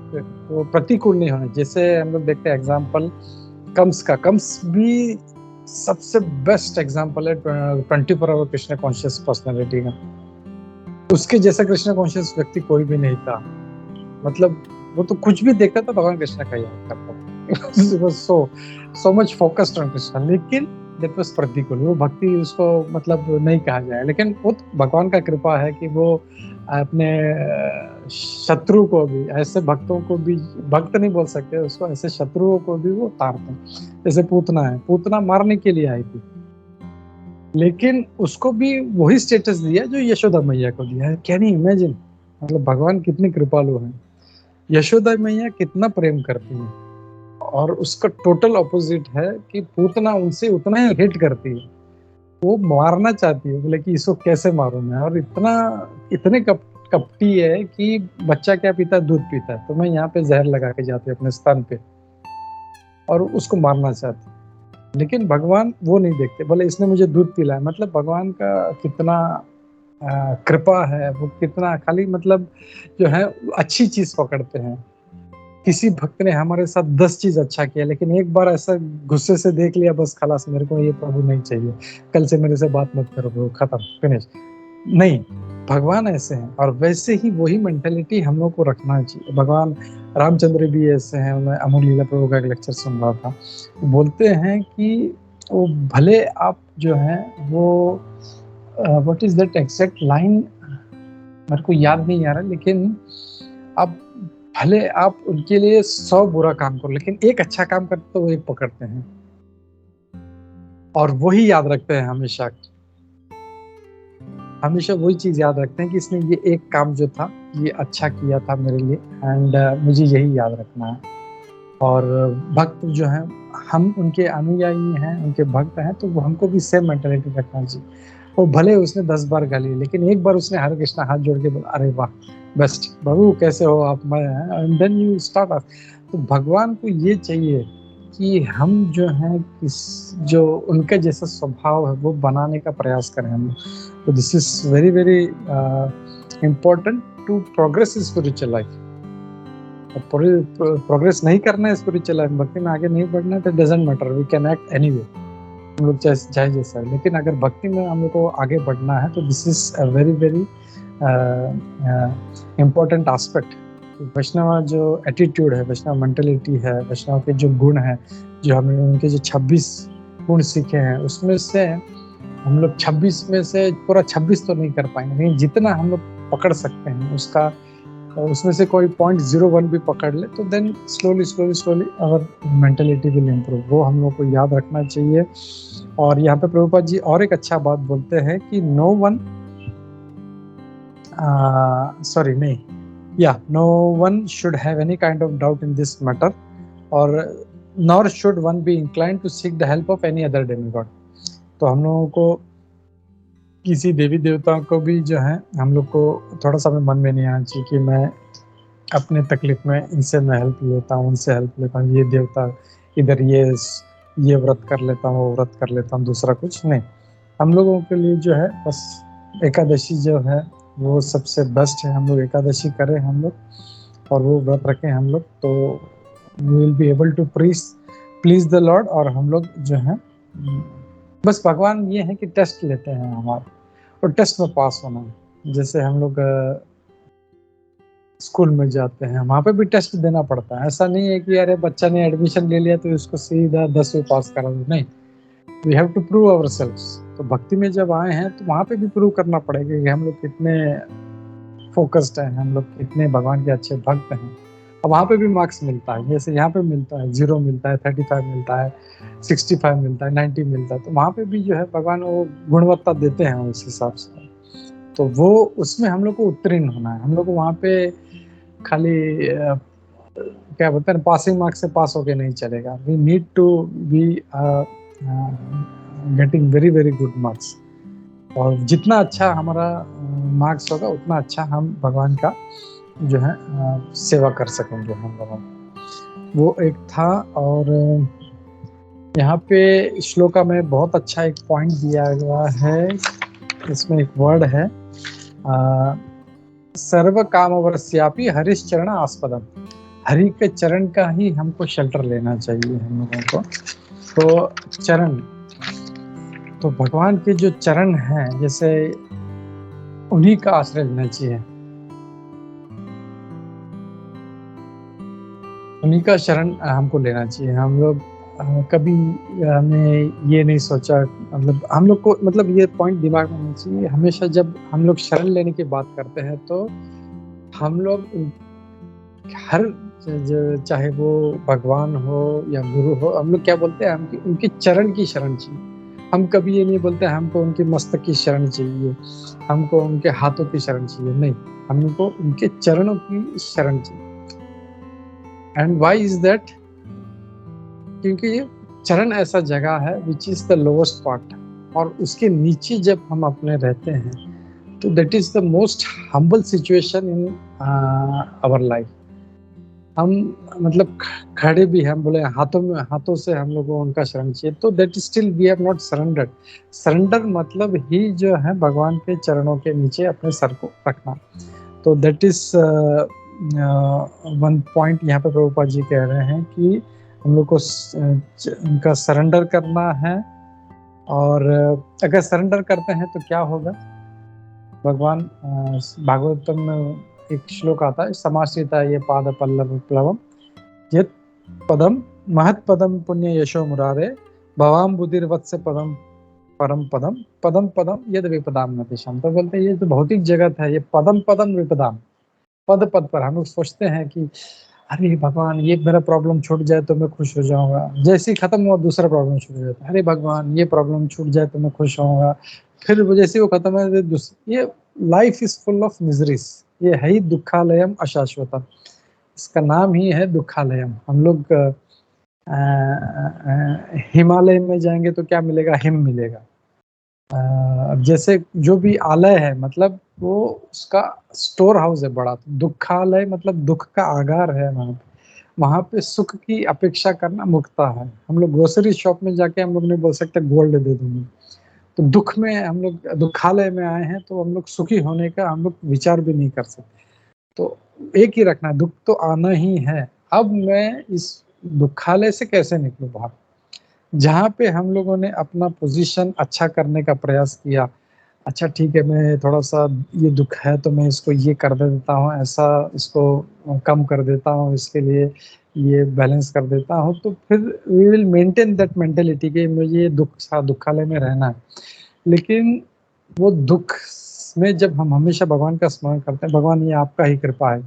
वो प्रतिकूल नहीं होना। जैसे हम लोग देखते हैं एग्जाम्पल कम्स भी सबसे बेस्ट एग्जाम्पल है 24 आवर कृष्ण कॉन्शियस पर्सनालिटी का। उसके जैसा कृष्ण कॉन्शियस व्यक्ति कोई भी नहीं था। मतलब वो तो कुछ भी देखता था भगवान कृष्ण का याद करता, so much focused on Krishna. लेकिन दैट वाज प्रतिकूल, वो भक्ति उसको मतलब नहीं कहा जाए। लेकिन वो भगवान का कृपा है कि वो अपने शत्रु को भी, ऐसे भक्तों को भी, भक्त नहीं बोल सकते उसको, ऐसे शत्रुओं को भी वो तारते हैं। जैसे पूतना है, पूतना मारने के लिए आई थी, लेकिन उसको भी वही स्टेटस दिया जो यशोदा मैया को दिया है। Can you imagine? मतलब भगवान कितनी कृपालु है। यशोदा मैया कितना प्रेम करती है, और उसका टोटल ऑपोजिट है कि पूतना उनसे उतना ही हेट करती है। वो मारना चाहती है, बोले कि इसको कैसे मारूं मैं, और इतने कपटी है कि बच्चा क्या पीता है, दूध पीता है, तो मैं यहाँ पे जहर लगा के जाती हूँ अपने स्तन पे, और उसको मारना चाहती है। लेकिन भगवान वो नहीं देखते, बोले इसने मुझे दूध पिलाया। मतलब भगवान का कितना कृपा है, वो कितना खाली मतलब जो है अच्छी चीज पकड़ते हैं। किसी भक्त ने हमारे साथ 10 चीज अच्छा किया, लेकिन एक बार ऐसा गुस्से से देख लिया, बस खलास, मेरे को ये प्रभु नहीं चाहिए, कल से मेरे से बात मत करो प्रभु, खत्म, फिनिश। नहीं, भगवान ऐसे हैं, और वैसे ही वही मेंटालिटी हम लोग को रखना चाहिए। भगवान रामचंद्र भी ऐसे हैं। मैं अमूल लीला प्रभु का एक लेक्चर सुन रहा था, बोलते हैं कि वो भले आप जो है वो what is that exact line, मेरे को याद नहीं आ रहा, लेकिन आप भले आप उनके लिए 100 बुरा काम करो, लेकिन एक अच्छा काम करते तो वो एक पकड़ते हैं, और वही याद रखते हैं हमेशा। हमेशा वही चीज याद रखते हैं कि इसने ये एक काम जो था ये अच्छा किया था मेरे लिए, एंड मुझे यही याद रखना है। और भक्त जो है, हम उनके अनुयायी हैं, उनके भक्त हैं, तो वो हमको भी सेम मेंटालिटी रखना चाहिए। वो भले उसने 10 बार गाली, लेकिन एक बार उसने हरे कृष्णा हाथ जोड़ के बोला, अरे वाह बेस्ट प्रभु, कैसे हो आप, मैं, and then you start off. तो भगवान को ये चाहिए कि हम जो हैं जो उनका जैसा स्वभाव है वो बनाने का प्रयास करें हम। तो this is very very important to progress in spiritual life. Progress नहीं करना है स्पिरिचुअल लाइफ, भक्ति में आगे नहीं बढ़ना है, तो doesn't matter, we can act anyway, हम लोग चाहे जैसा है। लेकिन अगर भक्ति में हम लोग को आगे बढ़ना है तो this is a very very important aspect. Vaishnava जो एटीट्यूड है, वैष्णव मेंटालिटी है, वैष्णव के जो गुण है, जो हमने उनके जो 26 गुण सीखे हैं, उसमें से हम लोग 26 में से पूरा 26 तो नहीं कर पाएंगे, लेकिन जितना हम लोग पकड़ सकते हैं उसका, उसमें से कोई 0.01 भी पकड़ ले तो then slowly our mentality will improve. वो हम लोग को याद रखना चाहिए। और यहाँ पे प्रभुपाद जी और एक अच्छा बात बोलते हैं कि Yeah, no one should have any kind of doubt in this matter, or nor should one be inclined to seek the help of any other demigod. तो हम लोगों को किसी देवी देवताओं को भी जो है हम लोग को थोड़ा सा भी मन में नहीं आना चाहिए कि मैं अपने तकलीफ में इनसे मैं हेल्प लेता हूँ, उनसे हेल्प लेता हूँ, ये देवता इधर ये व्रत कर लेता हूँ, वो व्रत कर लेता हूँ, दूसरा कुछ नहीं। हम लोगों के लिए जो है बस एकादशी जो है वो सबसे बेस्ट है। हम लोग एकादशी करें हम लोग और वो व्रत रखें हम लोग, तो we will be able to please the Lord. और हम लोग जो है बस भगवान ये है कि टेस्ट लेते हैं हमारा, और टेस्ट में पास होना है। जैसे हम लोग स्कूल में जाते हैं, वहाँ पे भी टेस्ट देना पड़ता है। ऐसा नहीं है कि अरे बच्चा ने एडमिशन ले लिया तो इसको सीधा 10वीं पास करा दो, नहीं, we have to prove ourselves. तो भक्ति में जब आए हैं तो वहाँ पे भी प्रूव करना पड़ेगा कि हम लोग कितने फोकस्ड हैं, हम लोग कितने भगवान के अच्छे भक्त हैं। अब वहाँ पे भी मार्क्स मिलता है, जैसे यहाँ पे मिलता है 0 मिलता है, 35 मिलता है, 65 मिलता है, 90 मिलता है। तो वहाँ पे भी जो है भगवान वो गुणवत्ता देते हैं उस हिसाब से। तो वो उसमें हम लोग को उत्तीर्ण होना है। हम लोग को वहाँ पे खाली क्या बोलते हैं पासिंग मार्क्स से पास होके नहीं चलेगा। We need to be getting very very good marks, और जितना अच्छा हमारा मार्क्स होगा उतना अच्छा हम भगवान का जो है सेवा कर सकेंगे हम भगवान। वो एक था। और यहाँ पे श्लोका में बहुत अच्छा एक पॉइंट दिया गया है। इसमें एक वर्ड है सर्व कामवर्ष्यापि हरिश्चरण आस्पदम। हरि के चरण का ही हमको शेल्टर लेना चाहिए हम लोगों को। तो चरण, तो भगवान के जो चरण हैं जैसे उन्हीं का आश्रय लेना चाहिए, उन्हीं का शरण हमको लेना चाहिए। हम लोग कभी हमने ये नहीं सोचा, मतलब हम लोग को मतलब ये पॉइंट दिमाग में होना चाहिए हमेशा जब हम लोग शरण लेने की बात करते हैं, तो हम लोग हर चाहे वो भगवान हो या गुरु हो, हम लोग क्या बोलते हैं हम उनके चरण की शरण चाहिए। हम कभी ये नहीं बोलते हमको उनके मस्तक की शरण चाहिए, हमको उनके हाथों की शरण चाहिए, नहीं, हमको उनके चरणों की शरण चाहिए। And why is that? क्योंकि ये चरण ऐसा जगह है which is the lowest part, और उसके नीचे जब हम अपने रहते हैं तो that is the most humble situation in our life. हम मतलब खड़े भी हम बोले हाथों से हम लोगों को उनका शरण चाहिए, तो that is still we have not surrendered. Surrender मतलब ही जो है भगवान के चरणों के नीचे अपने सर को रखना। तो दैट इज वन पॉइंट यहाँ पे प्रभुपाद जी कह रहे हैं कि हम लोग को उनका सरेंडर करना है। और अगर सरेंडर करते हैं तो क्या होगा? भगवान भागवतम में एक श्लोक आता है, समाश्रिता ये पाद पल्लव प्लवम यत् पदम महत् पदम पुण्य यशो मुरारे भवाम बुधिर वत्स पदम परम पदम पदम पदम यद विपदाम नतिशम। तो बोलते हैं ये तो भौतिक जगत है, ये पदम पदम विपदाम, पद पद पर हम लोग सोचते हैं कि अरे भगवान ये मेरा प्रॉब्लम छूट जाए तो मैं खुश हो जाऊंगा, जैसे ही खत्म हुआ दूसरा प्रॉब्लम छूट जाता है। अरे भगवान ये प्रॉब्लम छूट जाए तो मैं खुश होऊंगा, फिर जैसे वो खत्म है ये life is full of miseries. ये है ही दुखालयम अशाश्वतम, इसका नाम ही है दुखालयम। हम लोग हिमालय में जाएंगे तो क्या मिलेगा? हिम मिलेगा। जैसे जो भी आलय है मतलब वो उसका स्टोर हाउस है बड़ा। दुखालय मतलब दुख का आगार है। वहाँ पे सुख की अपेक्षा करना मुक्ता है। हम लोग ग्रोसरी शॉप में जाके हम लोग नहीं बोल सकते गोल्ड दे दूंगी। तो दुख में हम लोग दुखालय में आए हैं तो हम लोग सुखी होने का हम लोग विचार भी नहीं कर सकते। तो एक ही रखना, दुख तो आना ही है। अब मैं इस दुखालय से कैसे निकलूं बाहर? जहाँ पे हम लोगों ने अपना पोजीशन अच्छा करने का प्रयास किया, अच्छा ठीक है मैं थोड़ा सा ये दुख है तो मैं इसको ये कर देता हूँ, ऐसा इसको कम कर देता हूँ, इसके लिए ये बैलेंस कर देता हूँ, तो फिर we will maintain that mentality कि मुझे दुखालय में रहना है। लेकिन वो दुख में जब हम हमेशा भगवान का स्मरण करते हैं, भगवान ये आपका ही कृपा है,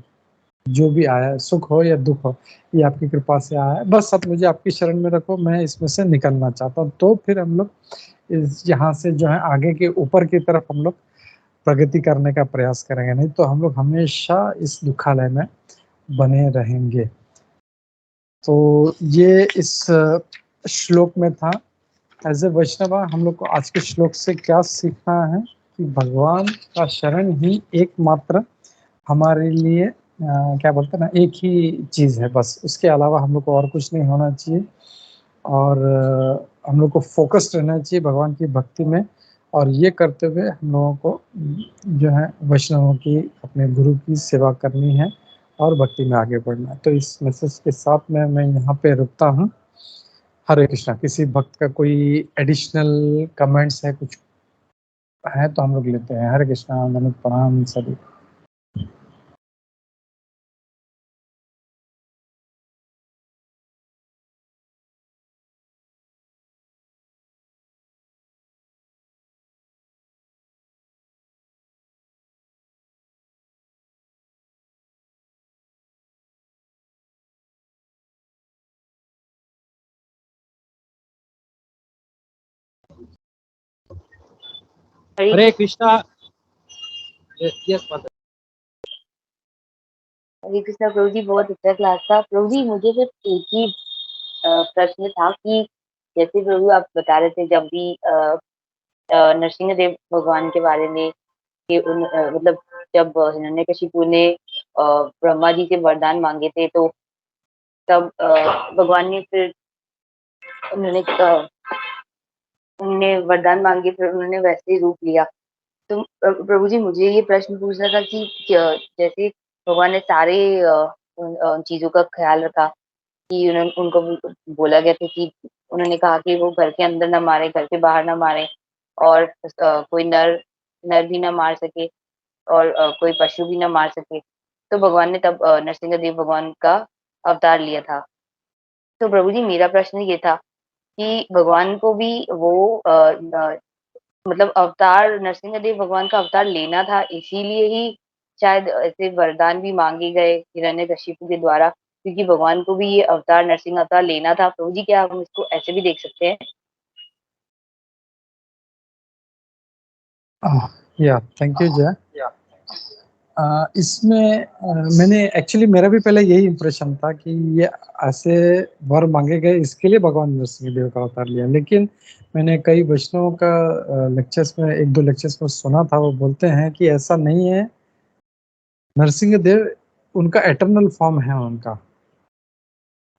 जो भी आया है सुख हो या दुख हो ये आपकी कृपा से आया है, बस अब मुझे आपकी शरण में रखो, मैं इसमें से निकलना चाहता हूँ। तो फिर हम लोग इस यहाँ से जो है आगे के ऊपर की तरफ हम लोग प्रगति करने का प्रयास करेंगे, नहीं तो हम लोग हमेशा इस दुखालय में बने रहेंगे। तो ये इस श्लोक में था। एज ए वैष्णव हम लोग को आज के श्लोक से क्या सीखना है कि भगवान का शरण ही एकमात्र हमारे लिए क्या बोलते हैं ना, एक ही चीज़ है बस, उसके अलावा हम लोग को और कुछ नहीं होना चाहिए। और हम लोग को फोकस्ड रहना चाहिए भगवान की भक्ति में, और ये करते हुए हम लोगों को जो है वैष्णवों की, अपने गुरु की सेवा करनी है और भक्ति में आगे बढ़ना है। तो इस मैसेज के साथ में मैं यहाँ पे रुकता हूँ। हरे कृष्णा। किसी भक्त का कोई एडिशनल कमेंट्स है, कुछ है तो हम लोग लेते हैं। हरे कृष्णा, नमः प्रणाम सभी। हरे कृष्णा। यस माता। हरे कृष्णा प्रभु जी, बहुत अच्छा क्लास था। प्रभु जी मुझे सिर्फ एक ही प्रश्न था कि जैसे प्रभु आप बता रहे थे जब भी नरसिंह देव भगवान के बारे में कि मतलब जब हिरण्यकशिपु ने ब्रह्मा जी से वरदान मांगे थे, तो तब भगवान ने फिर उन्होंने उन्होंने वरदान मांगे, फिर उन्होंने वैसे ही रूप लिया। तो प्रभु जी मुझे ये प्रश्न पूछना था कि जैसे भगवान ने सारे चीजों का ख्याल रखा कि उनको बोला गया था कि उन्होंने कहा कि वो घर के अंदर ना मारे, घर के बाहर ना मारे, और कोई नर नर भी ना मार सके, और कोई पशु भी ना मार सके। तो भगवान ने तब नरसिंह देव भगवान का अवतार लिया था। तो प्रभु जी मेरा प्रश्न ये था कि भगवान को भी वो मतलब अवतार, नरसिंह देव भगवान का अवतार लेना था, इसीलिए ही शायद ऐसे वरदान भी मांगे गए हिरण्यकशिपु के द्वारा, क्योंकि भगवान को भी ये अवतार, नरसिंह अवतार लेना था। प्रभु जी क्या हम इसको ऐसे भी देख सकते हैं? या थैंक यू जय। इसमें मैंने एक्चुअली, मेरा भी पहले यही इम्प्रेशन था कि ये ऐसे वर मांगे गए, इसके लिए भगवान नरसिंह देव का अवतार लिया। लेकिन मैंने कई वैष्णवों का लेक्चर्स में, एक दो लेक्चर्स में सुना था, वो बोलते हैं कि ऐसा नहीं है। नरसिंह देव उनका एटर्नल फॉर्म है उनका,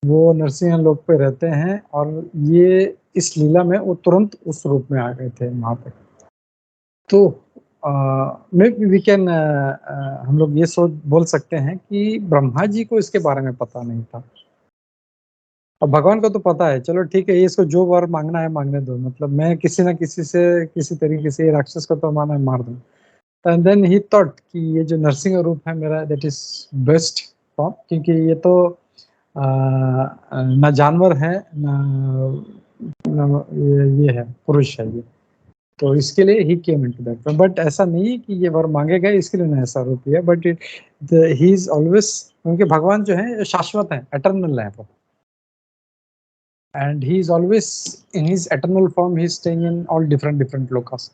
वो नरसिंह लोक पे रहते हैं, और ये इस लीला में वो तुरंत उस रूप में आ गए थे वहां पे। तो मे वी कैन हम लोग ये सोच बोल सकते हैं कि ब्रह्मा जी को इसके बारे में पता नहीं था, और भगवान को तो पता है। चलो ठीक है, ये इसको जो वर मांगना है मांगने दो, मतलब मैं किसी ना किसी से, किसी तरीके से राक्षस को तो माना मार दूं। एंड देन ही थॉट कि ये जो नरसिंह रूप है मेरा, दैट इज बेस्ट फॉर्म, क्योंकि ये तो न जानवर है न ये है, पुरुष है ये। तो इसके लिए ही केम इनटू दैट। बट ऐसा नहीं है कि ये वर मांगे गए इसके लिए उन्हें ऐसा रूप लिया, बट ही इज ऑलवेज, क्योंकि भगवान जो है शाश्वत है, एटर्नल है वो, and he is always in his eternal form, he is staying in all different different Lucas.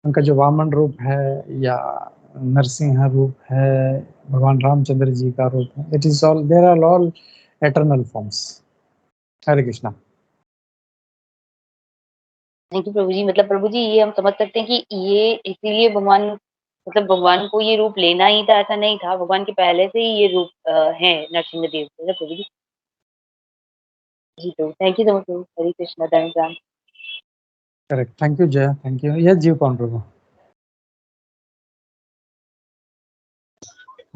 उनका जो वामन रूप है या नरसिंह रूप है, भगवान रामचंद्र जी का रूप है, it is all, there are all eternal forms. Hare Krishna. Thank you Prabhu ji. मतलब प्रभु जी ये हम समझ सकते हैं कि ये इसीलिए भगवान, मतलब भगवान को ये रूप लेना ही था, ऐसा नहीं था, भगवान के पहले से ही ये रूप है नरसिंह देव है ना प्रभु जी? जी तो थैंक यू सो मच प्रभु। हरे कृष्णा, धन्यवाद। करेक्ट, थैंक यू जय, थैंक यू। यस जीव कौन प्रभु।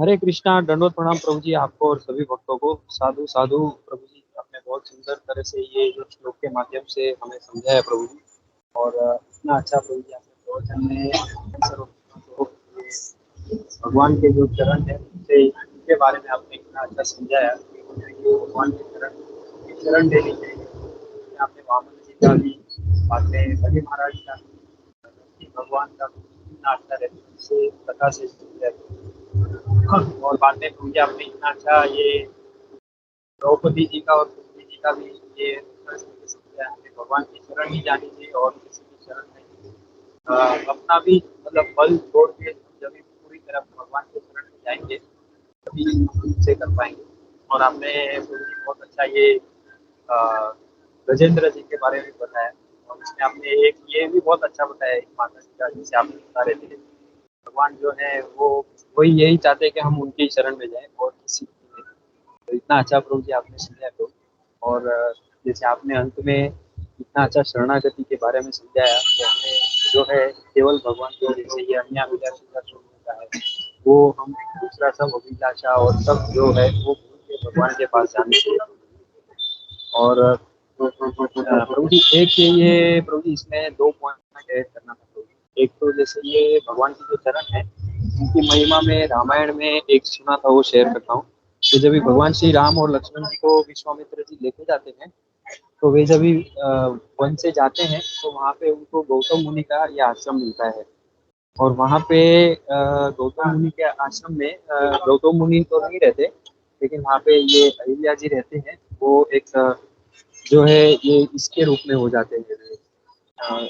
हरे कृष्णा, दंडवत प्रणाम प्रभु जी आपको और सभी भक्तों को। साधु साधु प्रभु जी, आपने बहुत सुंदर तरह से ये जो श्लोक के माध्यम से हमें समझाया प्रभु जी, और इतना अच्छा प्रभु जी आपने प्रवचन में भगवान के जो चरण है उनसे, उनके बारे में आपने इतना अच्छा समझाया कि मुझे ये भगवान के चरण लेनी चाहिए। आपने वामन जी का भी, आपने सभी महाराज का, भगवान का इतना अच्छा रहता है, उनसे कथा से समझाया। और बाद में मुझे आपने इतना अच्छा ये द्रौपदी जी का और कुंती जी का भी ये समझाया, हमें भगवान की शरण ही जानी चाहिए और किसी की शरण नहीं। अपना भी मतलब बल छोड़ के जब भी पूरी तरह भगवान के शरण में जाएंगे तभी हम इसे कर पाएंगे। और आपने प्रभु जी बहुत अच्छा ये अ, गजेंद्र जी के बारे में बताया, और इसमें आपने एक ये भी बहुत अच्छा बताया एक माता जी का, जिसे आपने बता रहे थे भगवान जो है वो वही यही चाहते हैं कि हम उनके ही शरण में जाएं और किसी की नहीं। तो इतना अच्छा प्रभु जी आपने समझाया तो। और जैसे आपने अंत में इतना अच्छा शरणागति के बारे में समझाया कि हमें जो है केवल भगवान को, जैसे ये अन्याभिलाषी का जो होता है वो हम दूसरा सब अभिलाषा और सब जो है वो भूल के भगवान के पास जाने चाहिए। और प्रभु जी एक ये प्रभु जी इसमें दो पॉइंट ऐड करना था प्रभु जी। एक तो जैसे ये भगवान की जो चरण है उनकी महिमा में रामायण में एक सुना था, वो शेयर करता हूँ। तो जब भी भगवान श्री राम और लक्ष्मण जी को विश्वामित्र जी लेके जाते हैं, तो वे जब भी वन से जाते हैं तो वहाँ पे उनको गौतम मुनि का ये आश्रम मिलता है। और वहाँ पे गौतम मुनि के आश्रम में गौतम मुनि तो नहीं रहते, लेकिन वहाँ पे ये अहिल्या जी रहते हैं। वो एक जो है ये इसके रूप में हो जाते हैं,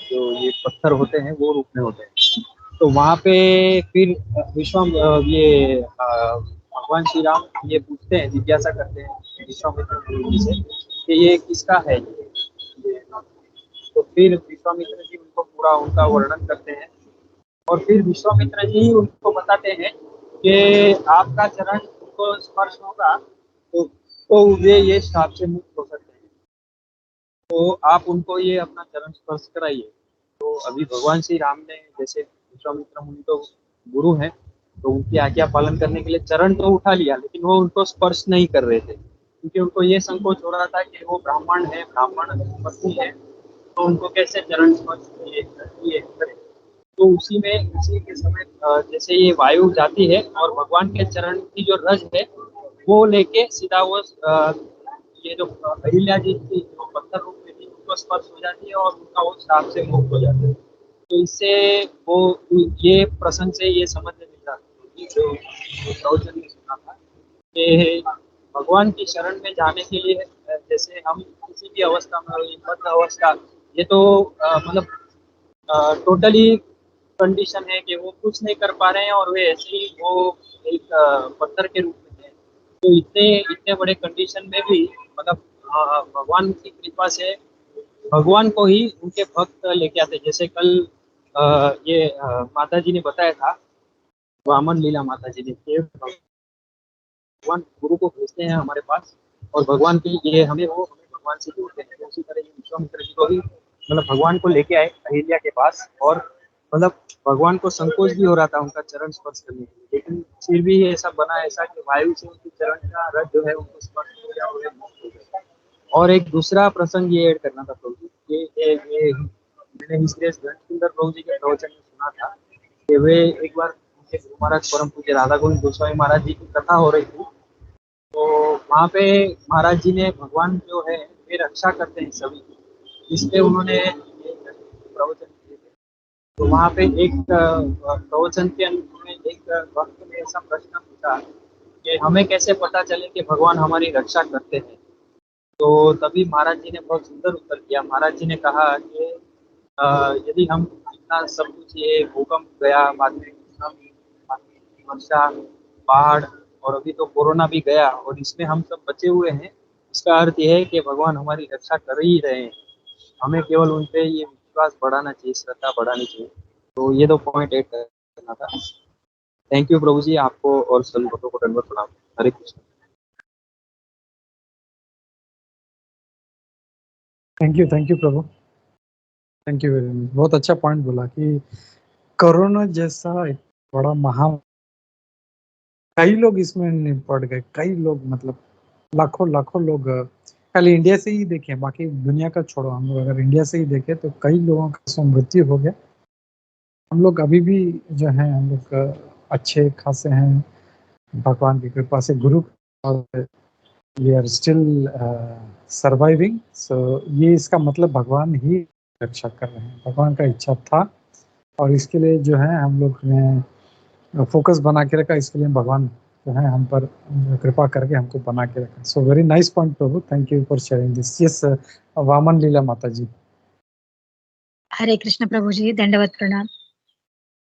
जो ये पत्थर होते हैं वो रूप में होते हैं। तो वहाँ पे फिर भगवान श्री राम ये पूछते हैं, जिज्ञासा करते हैं विश्वामित्र जी से कि ये किसका है ये। तो फिर विश्वामित्र जी उनको पूरा उनका वर्णन करते हैं, और फिर विश्वामित्र जी उनको बताते हैं कि आपका चरण उनको स्पर्श होगा तो वे ये श्राप से मुक्त हो सकते हैं। तो आप उनको ये अपना चरण स्पर्श कराइए। तो अभी भगवान श्री राम ने, जैसे विश्वामित्र मुनि तो गुरु हैं, तो उनकी आज्ञा पालन करने के लिए चरण तो उठा लिया, लेकिन वो उनको स्पर्श नहीं कर रहे थे, क्योंकि उनको ये संकोच हो रहा था कि वो ब्राह्मण है, ब्राह्मण पत्नी है, तो उनको कैसे चरण स्पर्श ये करें। तो उसी के समय जैसे ये वायु जाती है और भगवान के चरण की जो रज है वो लेके सीधा वो ये जो अहिल्या जी थी जो पत्थर रूप में थी उनको स्पर्श हो जाती है और उनका वो श्राप से मुक्त हो जाता है। तो इससे वो ये प्रसंग से ये समझने मिल रहा है जो प्रवचन में सुना था कि भगवान की शरण में जाने के लिए जैसे हम किसी भी अवस्था में बद्ध अवस्था, ये तो मतलब टोटली कंडीशन है कि वो कुछ नहीं कर पा रहे हैं और वे ऐसे ही वो एक पत्थर के रूप में है। तो इतने इतने बड़े कंडीशन में भी मतलब भगवान की कृपा से भगवान को ही उनके भक्त लेके आते। जैसे कल माता जी ने बताया था, वामन लीला माता जी ने कि भगवान गुरु को भेजते हैं हमारे पास और भगवान की ये हमें भगवान से जोड़ते हैं। तो उसी तरह ये विश्वामित्र जी को भी मतलब भगवान को लेके आए अहिल्या के पास, और मतलब भगवान को संकोच भी हो रहा था उनका चरण स्पर्श करने के लिए, लेकिन फिर भी ऐसा बना ऐसा कि वायु से उनके चरण का रज जो है उनको स्पर्श हो गया और वे मुक्त हो गए। और एक दूसरा प्रसंग ये ऐड करना था प्रभु जी, ये मैंने हिस्ट्री सुंदर प्रभु जी के प्रवचन में सुना था कि वे एक बार उनके गुरु महाराज परम पूज्य राधा गोविंद गोस्वामी महाराज जी की कथा हो रही थी। तो वहाँ पे महाराज जी ने भगवान जो है वे रक्षा करते हैं सभी की, इसलिए उन्होंने ये प्रवचन किए थे। तो वहाँ पे एक प्रवचन के अंत में एक भक्त ने ऐसा प्रश्न पूछा कि हमें कैसे पता चले कि भगवान हमारी रक्षा करते हैं। तो तभी महाराज जी ने बहुत सुंदर उत्तर दिया। महाराज जी ने कहा कि यदि हम इतना सब कुछ, ये भूकंप गया, बाद में सुनामी, बाद में वर्षा, बाढ़, और अभी तो कोरोना भी गया और इसमें हम सब बचे हुए हैं, इसका अर्थ यह है कि भगवान हमारी रक्षा कर ही रहे हैं। हमें केवल उन पे ये विश्वास बढ़ाना चाहिए, श्रद्धा बढ़ानी चाहिए। तो ये दो पॉइंट ऐड करना था। थैंक यू प्रभु जी, आपको और सभी भक्तों को दंडवत प्रणाम। Hare Krishna. Thank you Prabhu, thank you very much. बहुत अच्छा पॉइंट बोला कि कोरोना जैसा एक बड़ा कई लोग इसमें पड़ गए, कई लोग मतलब लाखों लाखों लोग। खाली इंडिया से ही देखें, बाकी दुनिया का छोड़ो, हम लोग अगर इंडिया से ही देखें तो कई लोगों का इसमें मृत्यु हो गया। हम लोग अभी भी जो है हम लोग अच्छे खासे हैं भगवान की कृपा से, गुरु, और वी आर स्टिल सर्वाइविंग। सो ये इसका मतलब भगवान ही रक्षा कर रहे हैं, भगवान का इच्छा था और इसके लिए जो है हम लोग ने फोकस बना के रखा। इसके लिए भगवान जो है हम पर कृपा करके हमको बना के रखा। So very nice point Prabhu, thank you for sharing this. Yes, Vaman Leela Mata ji. हरे कृष्ण प्रभु जी, दंडवत प्रणाम।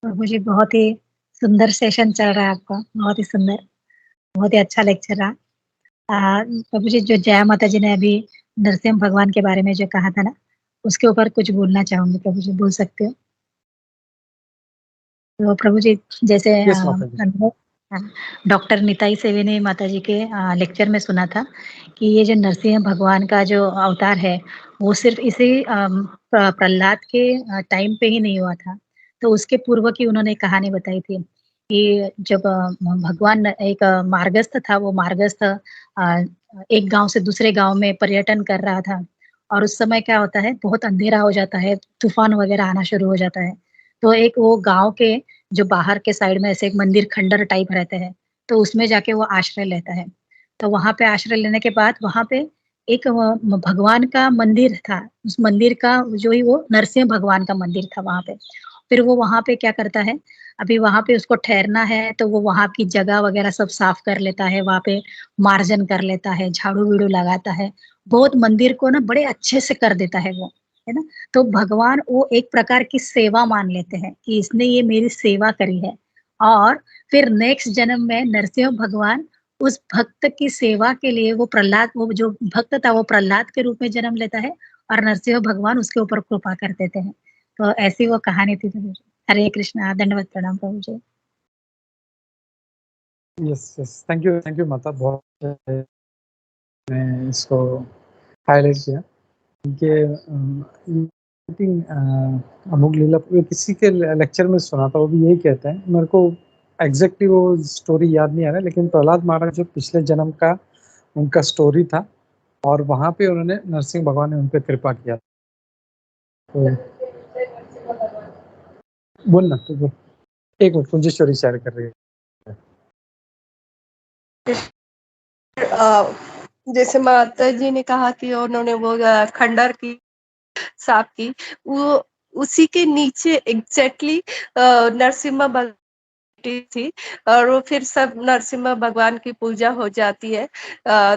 प्रभु जी, बहुत ही सुंदर सेशन चल रहा है आपका, बहुत ही सुंदर, बहुत ही अच्छा लेक्चर रहा। प्रभु जी, जो जया माता जी ने अभी नरसिंह भगवान के बारे में जो कहा था ना, उसके ऊपर कुछ बोलना चाहूंगी। प्रभु जी, बोल सकते हो? तो प्रभु जी, जैसे यस माता जी। डॉक्टर निताई सेवेने माता जी के लेक्चर में सुना था कि ये जो नरसिंह भगवान का जो अवतार है, वो सिर्फ इसी प्रहलाद के टाइम पे ही नहीं हुआ था। तो उसके पूर्व की उन्होंने कहानी बताई थी कि जब भगवान एक मार्गस्थ था, वो मार्गस्थ एक गांव से दूसरे गांव में पर्यटन कर रहा था, और उस समय क्या होता है, बहुत अंधेरा हो जाता है, तूफान वगैरह आना शुरू हो जाता है। तो एक वो गांव के जो बाहर के साइड में ऐसे एक मंदिर खंडर टाइप रहते हैं, तो उसमें जाके वो आश्रय लेता है। तो वहां पे आश्रय लेने के बाद वहां पे एक भगवान का मंदिर था। उस मंदिर का जो ही वो नरसिंह भगवान का मंदिर था वहां पे। फिर वो वहां पे क्या करता है, अभी वहां पे उसको ठहरना है, तो वो वहां की जगह वगैरह सब साफ कर लेता है, वहां पे मार्जन कर लेता है, झाड़ू वीड़ू लगाता है, बहुत मंदिर को ना बड़े अच्छे से कर देता है वो, है ना। तो भगवान वो एक प्रकार की सेवा मान लेते हैं कि इसने ये मेरी सेवा करी है, और फिर नेक्स्ट जन्म में नरसिंह भगवान उस भक्त की सेवा के लिए वो प्रहलाद, वो जो भक्त था वो प्रहलाद के रूप में जन्म लेता है, और नरसिंह भगवान उसके ऊपर कृपा कर देते हैं। तो ऐसी वो कहानी थी प्रभु जी। हरे कृष्णा, दंडवत प्रणाम प्रभु जी। यस यस, थैंक यू माता, बहुत ने इसको हाईलाइट किया। कि अमुक लीला ये किसी के लेक्चर में सुना था, वो भी यही कहते हैं, मेरे को एग्जैक्टली वो स्टोरी याद नहीं आ रहा, लेकिन प्रहलाद महाराज जो पिछले जन्म का उनका स्टोरी था, और वहां पे उन्होंने नरसिंह भगवान ने उन पे कृपा किया। तो बोल ना, तो बोल। एक मिनट, कुंजेश्वरी शेयर कर रही है। जैसे माता जी ने कहा कि उन्होंने वो खंडर की साफ की, वो उसी के नीचे एग्जैक्टली नरसिम्हा भगवान थी, और वो फिर सब नरसिम्हा भगवान की पूजा हो जाती है।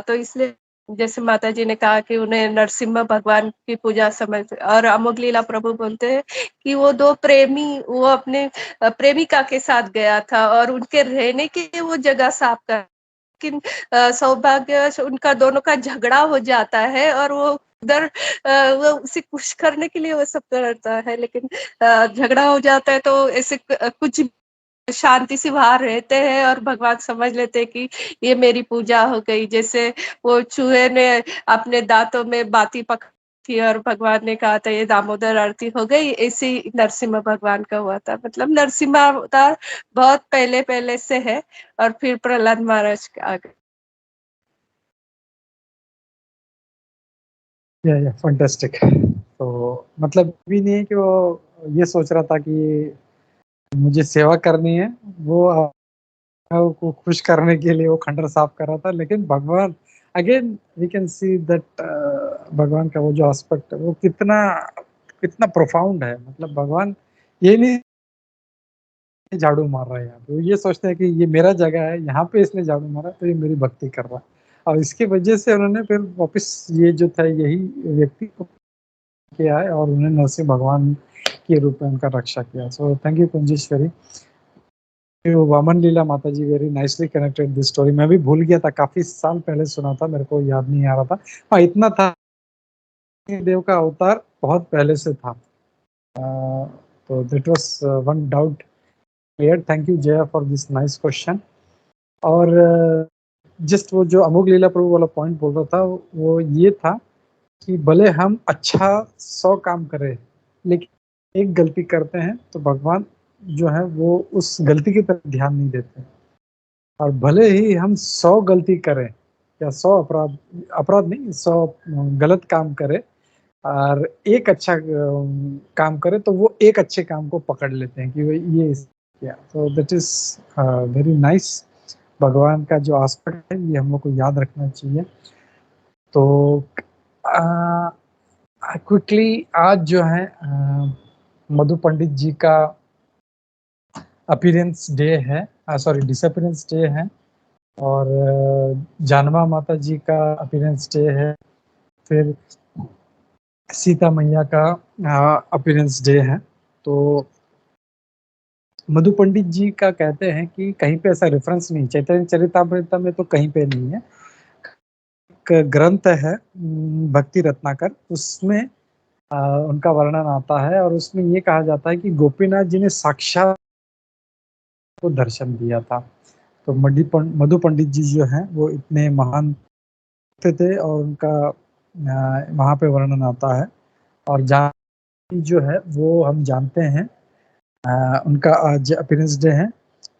तो इसलिए जैसे माता जी ने कहा कि उन्हें नरसिम्हा भगवान की पूजा समझ, और अमोघ लीला प्रभु बोलते हैं कि वो दो प्रेमी, वो अपने प्रेमिका के साथ गया था और उनके रहने के लिए वो जगह साफ कर, लेकिन सौभाग्य उनका दोनों का झगड़ा हो जाता है, और वो उधर वो उसे खुश करने के लिए वो सब करता है, लेकिन झगड़ा हो जाता है, तो ऐसे कुछ शांति से वहां रहते हैं, और भगवान समझ लेते हैं कि ये मेरी पूजा हो गई। जैसे वो चूहे ने अपने दांतों में बाती पकड़ी थी, और भगवान ने कहा था ये दामोदर आरती हो गई, ऐसे ही नरसिम्हा भगवान का हुआ था। मतलब नरसिम्हा अवतार बहुत पहले पहले से है, और फिर प्रहलाद महाराज आ गए। या फैंटास्टिक। तो मतलब भी नहीं है कि वो ये सोच रहा था कि मुझे सेवा करनी है, वो को खुश करने के लिए वो खंडर साफ कर रहा था, लेकिन भगवान, again we can see that भगवान का वो जो एस्पेक्ट है वो कितना कितना प्रोफाउंड है। मतलब भगवान ये नहीं झाड़ू मार रहा है यहाँ पे, ये सोचते हैं कि ये मेरा जगह है, यहाँ पे इसने झाड़ू मारा तो ये मेरी भक्ति कर रहा है, और इसकी वजह से उन्होंने फिर वापस ये जो था यही व्यक्ति को किया है, और उन्हें नरसिंह भगवान के रूप में उनका रक्षा किया। So thank you Kunjeshwari. Vaman Leela Mata ji very nicely connected this story. मैं भी भूल गया था, काफी साल पहले सुना था, मेरे को याद नहीं आ रहा था। हाँ, इतना था देव का अवतार बहुत पहले से था। तो that was one doubt clear. Thank you Jaya for this nice question. और जस्ट वो जो अमोघ लीला प्रभु वाला पॉइंट बोल रहा था, वो ये था कि भले हम अच्छा 100 काम करें, लेकिन एक गलती करते हैं तो भगवान जो है वो उस गलती की तरफ ध्यान नहीं देते। और भले ही हम 100 गलती करें या 100 अपराध नहीं, 100 गलत काम करें, और एक अच्छा काम करे, तो वो एक अच्छे काम को पकड़ लेते हैं कि वो ये किया। तो दैट इज वेरी नाइस। भगवान का जो एस्पेक्ट है ये हम लोग को याद रखना चाहिए। तो क्विकली आज जो है मधु पंडित जी का अपीयरेंस डे है, सॉरी डिसअपीयरेंस डे है, और जानवा माता जी का अपीयरेंस डे है। फिर सीता मैया का अपीयरेंस डे है। तो मधु पंडित जी का कहते हैं कि कहीं पे ऐसा रेफरेंस नहीं, चैतन्य चरितामृत में तो कहीं पे नहीं है। एक ग्रंथ है भक्ति रत्नाकर, उसमें उनका वर्णन आता है और उसमें ये कहा जाता है कि गोपीनाथ जी ने साक्षात को दर्शन दिया था। तो मधु पंडित जी जो हैं वो इतने महान थे और उनका वहाँ पे वर्णन आता है। और जानवी जो है वो हम जानते हैं उनका आज अपीयरेंस डे है।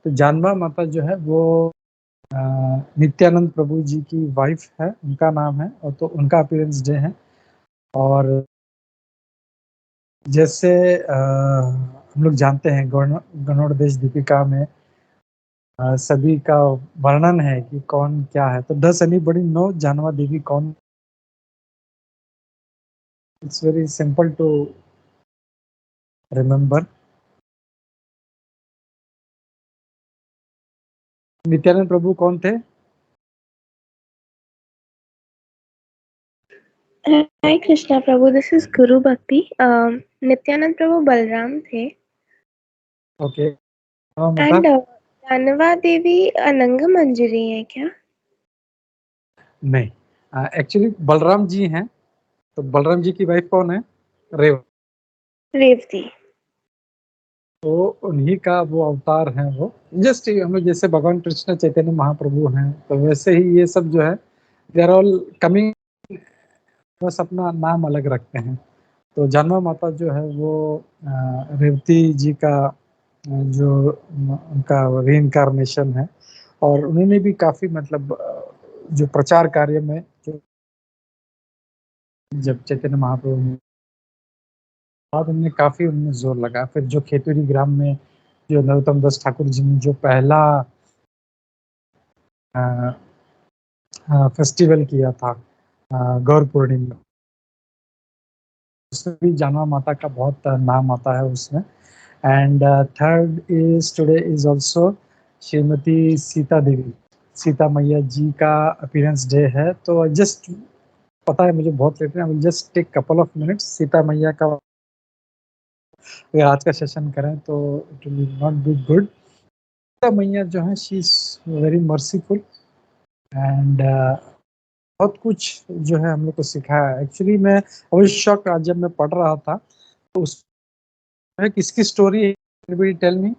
तो जानवा माता जो है वो नित्यानंद प्रभु जी की वाइफ है, उनका नाम है, और तो उनका अपीयरेंस डे है। और जैसे हम लोग जानते हैं गणोदेश दीपिका में सभी का वर्णन है कि कौन क्या है। तो 10 अनी बड़ी 9 जानवा देवी कौन। It's very simple to remember. Nityananda Prabhu कौन थे? Hi Krishna Prabhu, this is Guru Bhakti. Nityanand Prabhu Balram थे. ओके And जानवा देवी अनंग मंजरी है क्या? नहीं, एक्चुअली बलराम जी हैं। तो बलराम जी की वाइफ कौन है? रेवती। तो उन्हीं का वो अवतार है। वो जस्ट हम लोग जैसे भगवान कृष्ण चैतन्य महाप्रभु हैं, तो वैसे ही ये सब जो है दे आर ऑल कमिंग, बस अपना नाम अलग रखते हैं। तो जानवा माता जो है वो रेवती जी का जो उनका रीइंकारनेशन है। और उन्होंने भी काफी मतलब जो प्रचार कार्य में जो जब चैतन्य महाप्रभु ने बाद उनने काफी उनमें जोर लगा। फिर जो खेतुरी ग्राम में जो नरोत्तम दास ठाकुर जी ने जो पहला फेस्टिवल किया था गौर पूर्णिमा, उसमें भी जानवा माता का बहुत नाम आता है उसमें। And third is today is also Shrimati Sita Devi, Sita Maiya ji का अपीयरेंस डे है। तो जस्ट पता है मुझे बहुत लेट है, I will just take couple of minutes. Sita मैया का अगर आज का सेशन करें तो it will not be good. Sita मैया जो है she is very merciful and बहुत कुछ जो है हम लोग को सिखाया है। एक्चुअली मैं वही शॉक आज जब मैं पढ़ रहा था तो उस किसकी स्टोरी है, टेल मी।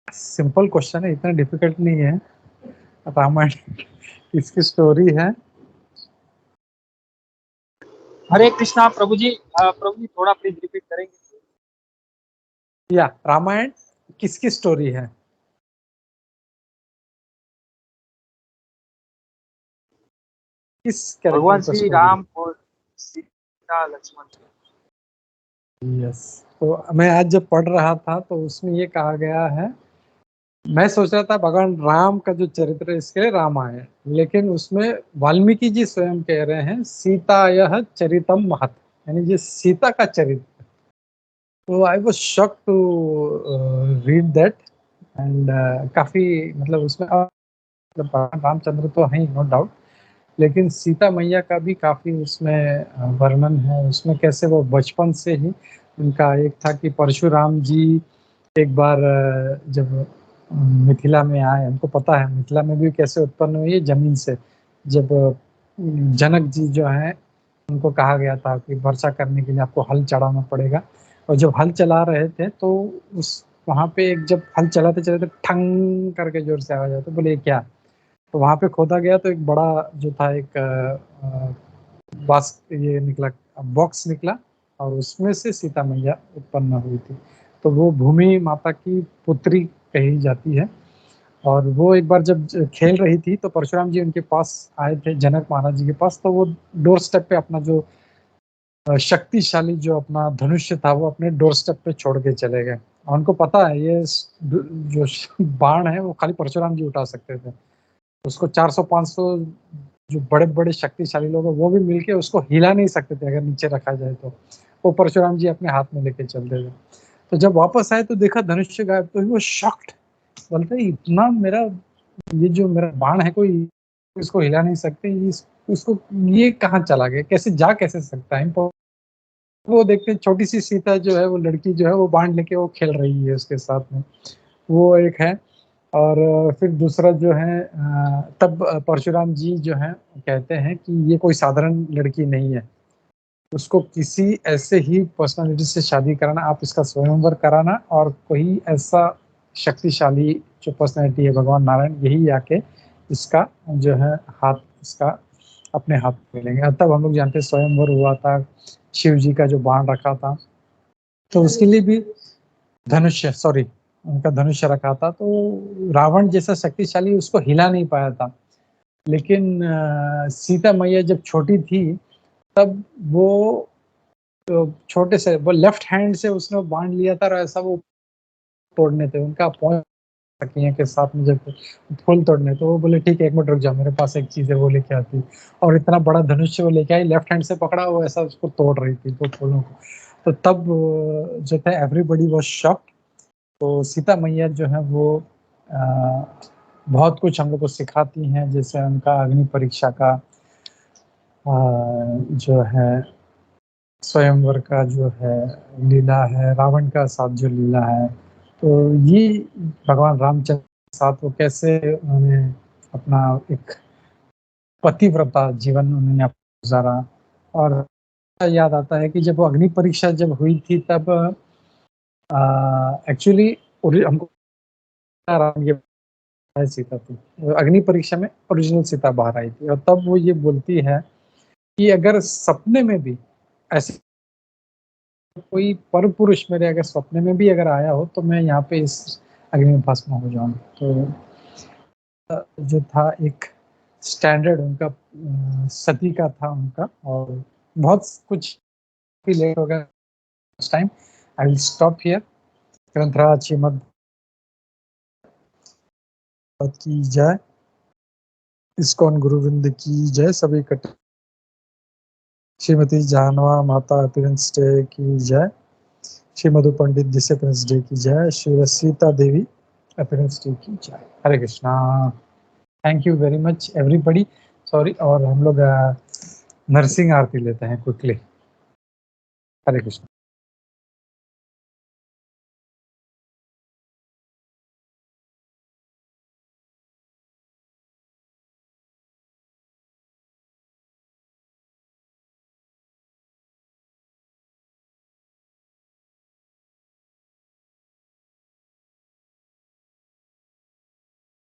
सिंपल क्वेश्चन है, इतना डिफिकल्ट नहीं है। रामायण किसकी स्टोरी है? हरे कृष्णा प्रभु जी थोड़ा प्लीज रिपीट करेंगे? या रामायण किसकी स्टोरी है? किस भगवान श्री राम और सीता लक्ष्मण। यस। तो मैं आज जब पढ़ रहा था तो उसमें ये कहा गया है, मैं सोच रहा था भगवान राम का जो चरित्र है इसके लिए राम आए, लेकिन उसमें वाल्मीकि जी स्वयं कह रहे हैं सीता यह चरितम महत, यानी ये सीता का चरित्र। तो I was shocked to read that and काफी मतलब उसमें रामचंद्र तो है नो डाउट, लेकिन सीता मैया का भी काफी उसमें वर्णन है। उसमें कैसे वो बचपन से ही उनका एक था कि परशुराम जी एक बार जब मिथिला में आए, हमको पता है मिथिला में भी कैसे उत्पन्न हुई है जमीन से। जब जनक जी जो है उनको कहा गया था कि वर्षा करने के लिए आपको हल चढ़ाना पड़ेगा, और जब हल चला रहे थे तो उस वहाँ पे एक जब हल चलाते चलाते ठंग करके जोर से आवाज आया, तो बोले क्या? तो वहाँ पे खोदा गया तो एक बड़ा जो था एक ये निकला, बॉक्स निकला, और उसमें से सीता मैया उत्पन्न हुई थी। तो वो भूमि माता की पुत्री कही जाती है। और वो एक बार जब खेल रही थी तो परशुराम जी उनके पास आए थे, जनक महाराज जी के पास। तो वो डोर स्टेप पे अपना जो शक्तिशाली जो अपना धनुष्य था वो अपने डोर स्टेप पे छोड़ के चले गए। और उनको पता है ये जो बाण है वो खाली परशुराम जी उठा सकते थे। उसको 400-500 जो बड़े बड़े शक्तिशाली लोग हैं वो भी मिलके उसको हिला नहीं सकते थे अगर नीचे रखा जाए तो। वो परशुराम जी अपने हाथ में लेके चलते थे। तो जब वापस आए तो देखा धनुष्य गायब, तो वो शॉक्ड, बोलते इतना मेरा ये जो मेरा बाण है कोई इसको हिला नहीं सकते, उसको ये कहाँ चला गया, कैसे जा कैसे सकता है। वो देखते हैं छोटी सी सीता जो है, वो लड़की जो है वो बाण लेके वो खेल रही है उसके साथ में, वो एक है। और फिर दूसरा जो है तब परशुराम जी जो है कहते हैं कि ये कोई साधारण लड़की नहीं है, उसको किसी ऐसे ही पर्सनालिटी से शादी कराना, आप इसका स्वयंवर कराना, और कोई ऐसा शक्तिशाली जो पर्सनालिटी है भगवान नारायण, यही आके इसका जो है हाथ इसका अपने हाथ में लेंगे। तब हम लोग जानते हैं स्वयंवर हुआ था, शिव जी का जो बाण रखा था, तो उसके लिए भी धनुष्य, सॉरी, उनका धनुष्य रखा था। तो रावण जैसा शक्तिशाली उसको हिला नहीं पाया था। लेकिन सीता मैया जब छोटी थी तब वो छोटे से वो लेफ्ट हैंड से उसने बाण लिया था, और ऐसा वो तोड़ने थे उनका पहुंच सकिया के साथ में, जब फूल तोड़ने, तो वो बोले ठीक है 1 मिनट रुक जाओ, मेरे पास एक चीज है वो लेके आती। और इतना बड़ा धनुष्य वो लेके आई, लेफ्ट हैंड से पकड़ा, वो ऐसा उसको तोड़ रही थी वो फूलों को। तो तब जो था एवरीबडी वाज शॉक्ड। तो सीता मैया जो है वो बहुत कुछ हम लोग को सिखाती हैं, जैसे उनका अग्नि परीक्षा का जो है स्वयंवर का जो है लीला है, रावण का साथ जो लीला है, तो ये भगवान रामचंद्र के साथ वो कैसे उन्होंने अपना एक पतिव्रता जीवन उन्होंने गुजारा। और याद आता है कि जब वो अग्नि परीक्षा जब हुई थी तब एक्चुअली हमको राम ये सीता थी, अग्नि परीक्षा में ओरिजिनल सीता बाहर आई थी। और तब वो ये बोलती है कि अगर सपने में भी ऐसे कोई पर पुरुष मेरे अगर सपने में भी अगर आया हो, तो मैं यहाँ पे इस अग्नि में भस्म हो जाऊं। तो जो था एक स्टैंडर्ड उनका सती का था उनका। और बहुत कुछ भी लेट हो गया उस time. I will stop here. Granthraj Shrimad की जय, इस्कॉन गुरुविंद की जय, सभी कट श्रीमती जानवा माता अपीरेंस डे की जय, श्री मधु पंडित डिसअपीरेंस डे की जय, श्री सीता देवी अपीरेंस डे की जय। Hare Krishna. Thank you very much everybody. Sorry, और हम लोग नरसिंह आरती लेते हैं क्विकली। हरे कृष्णा।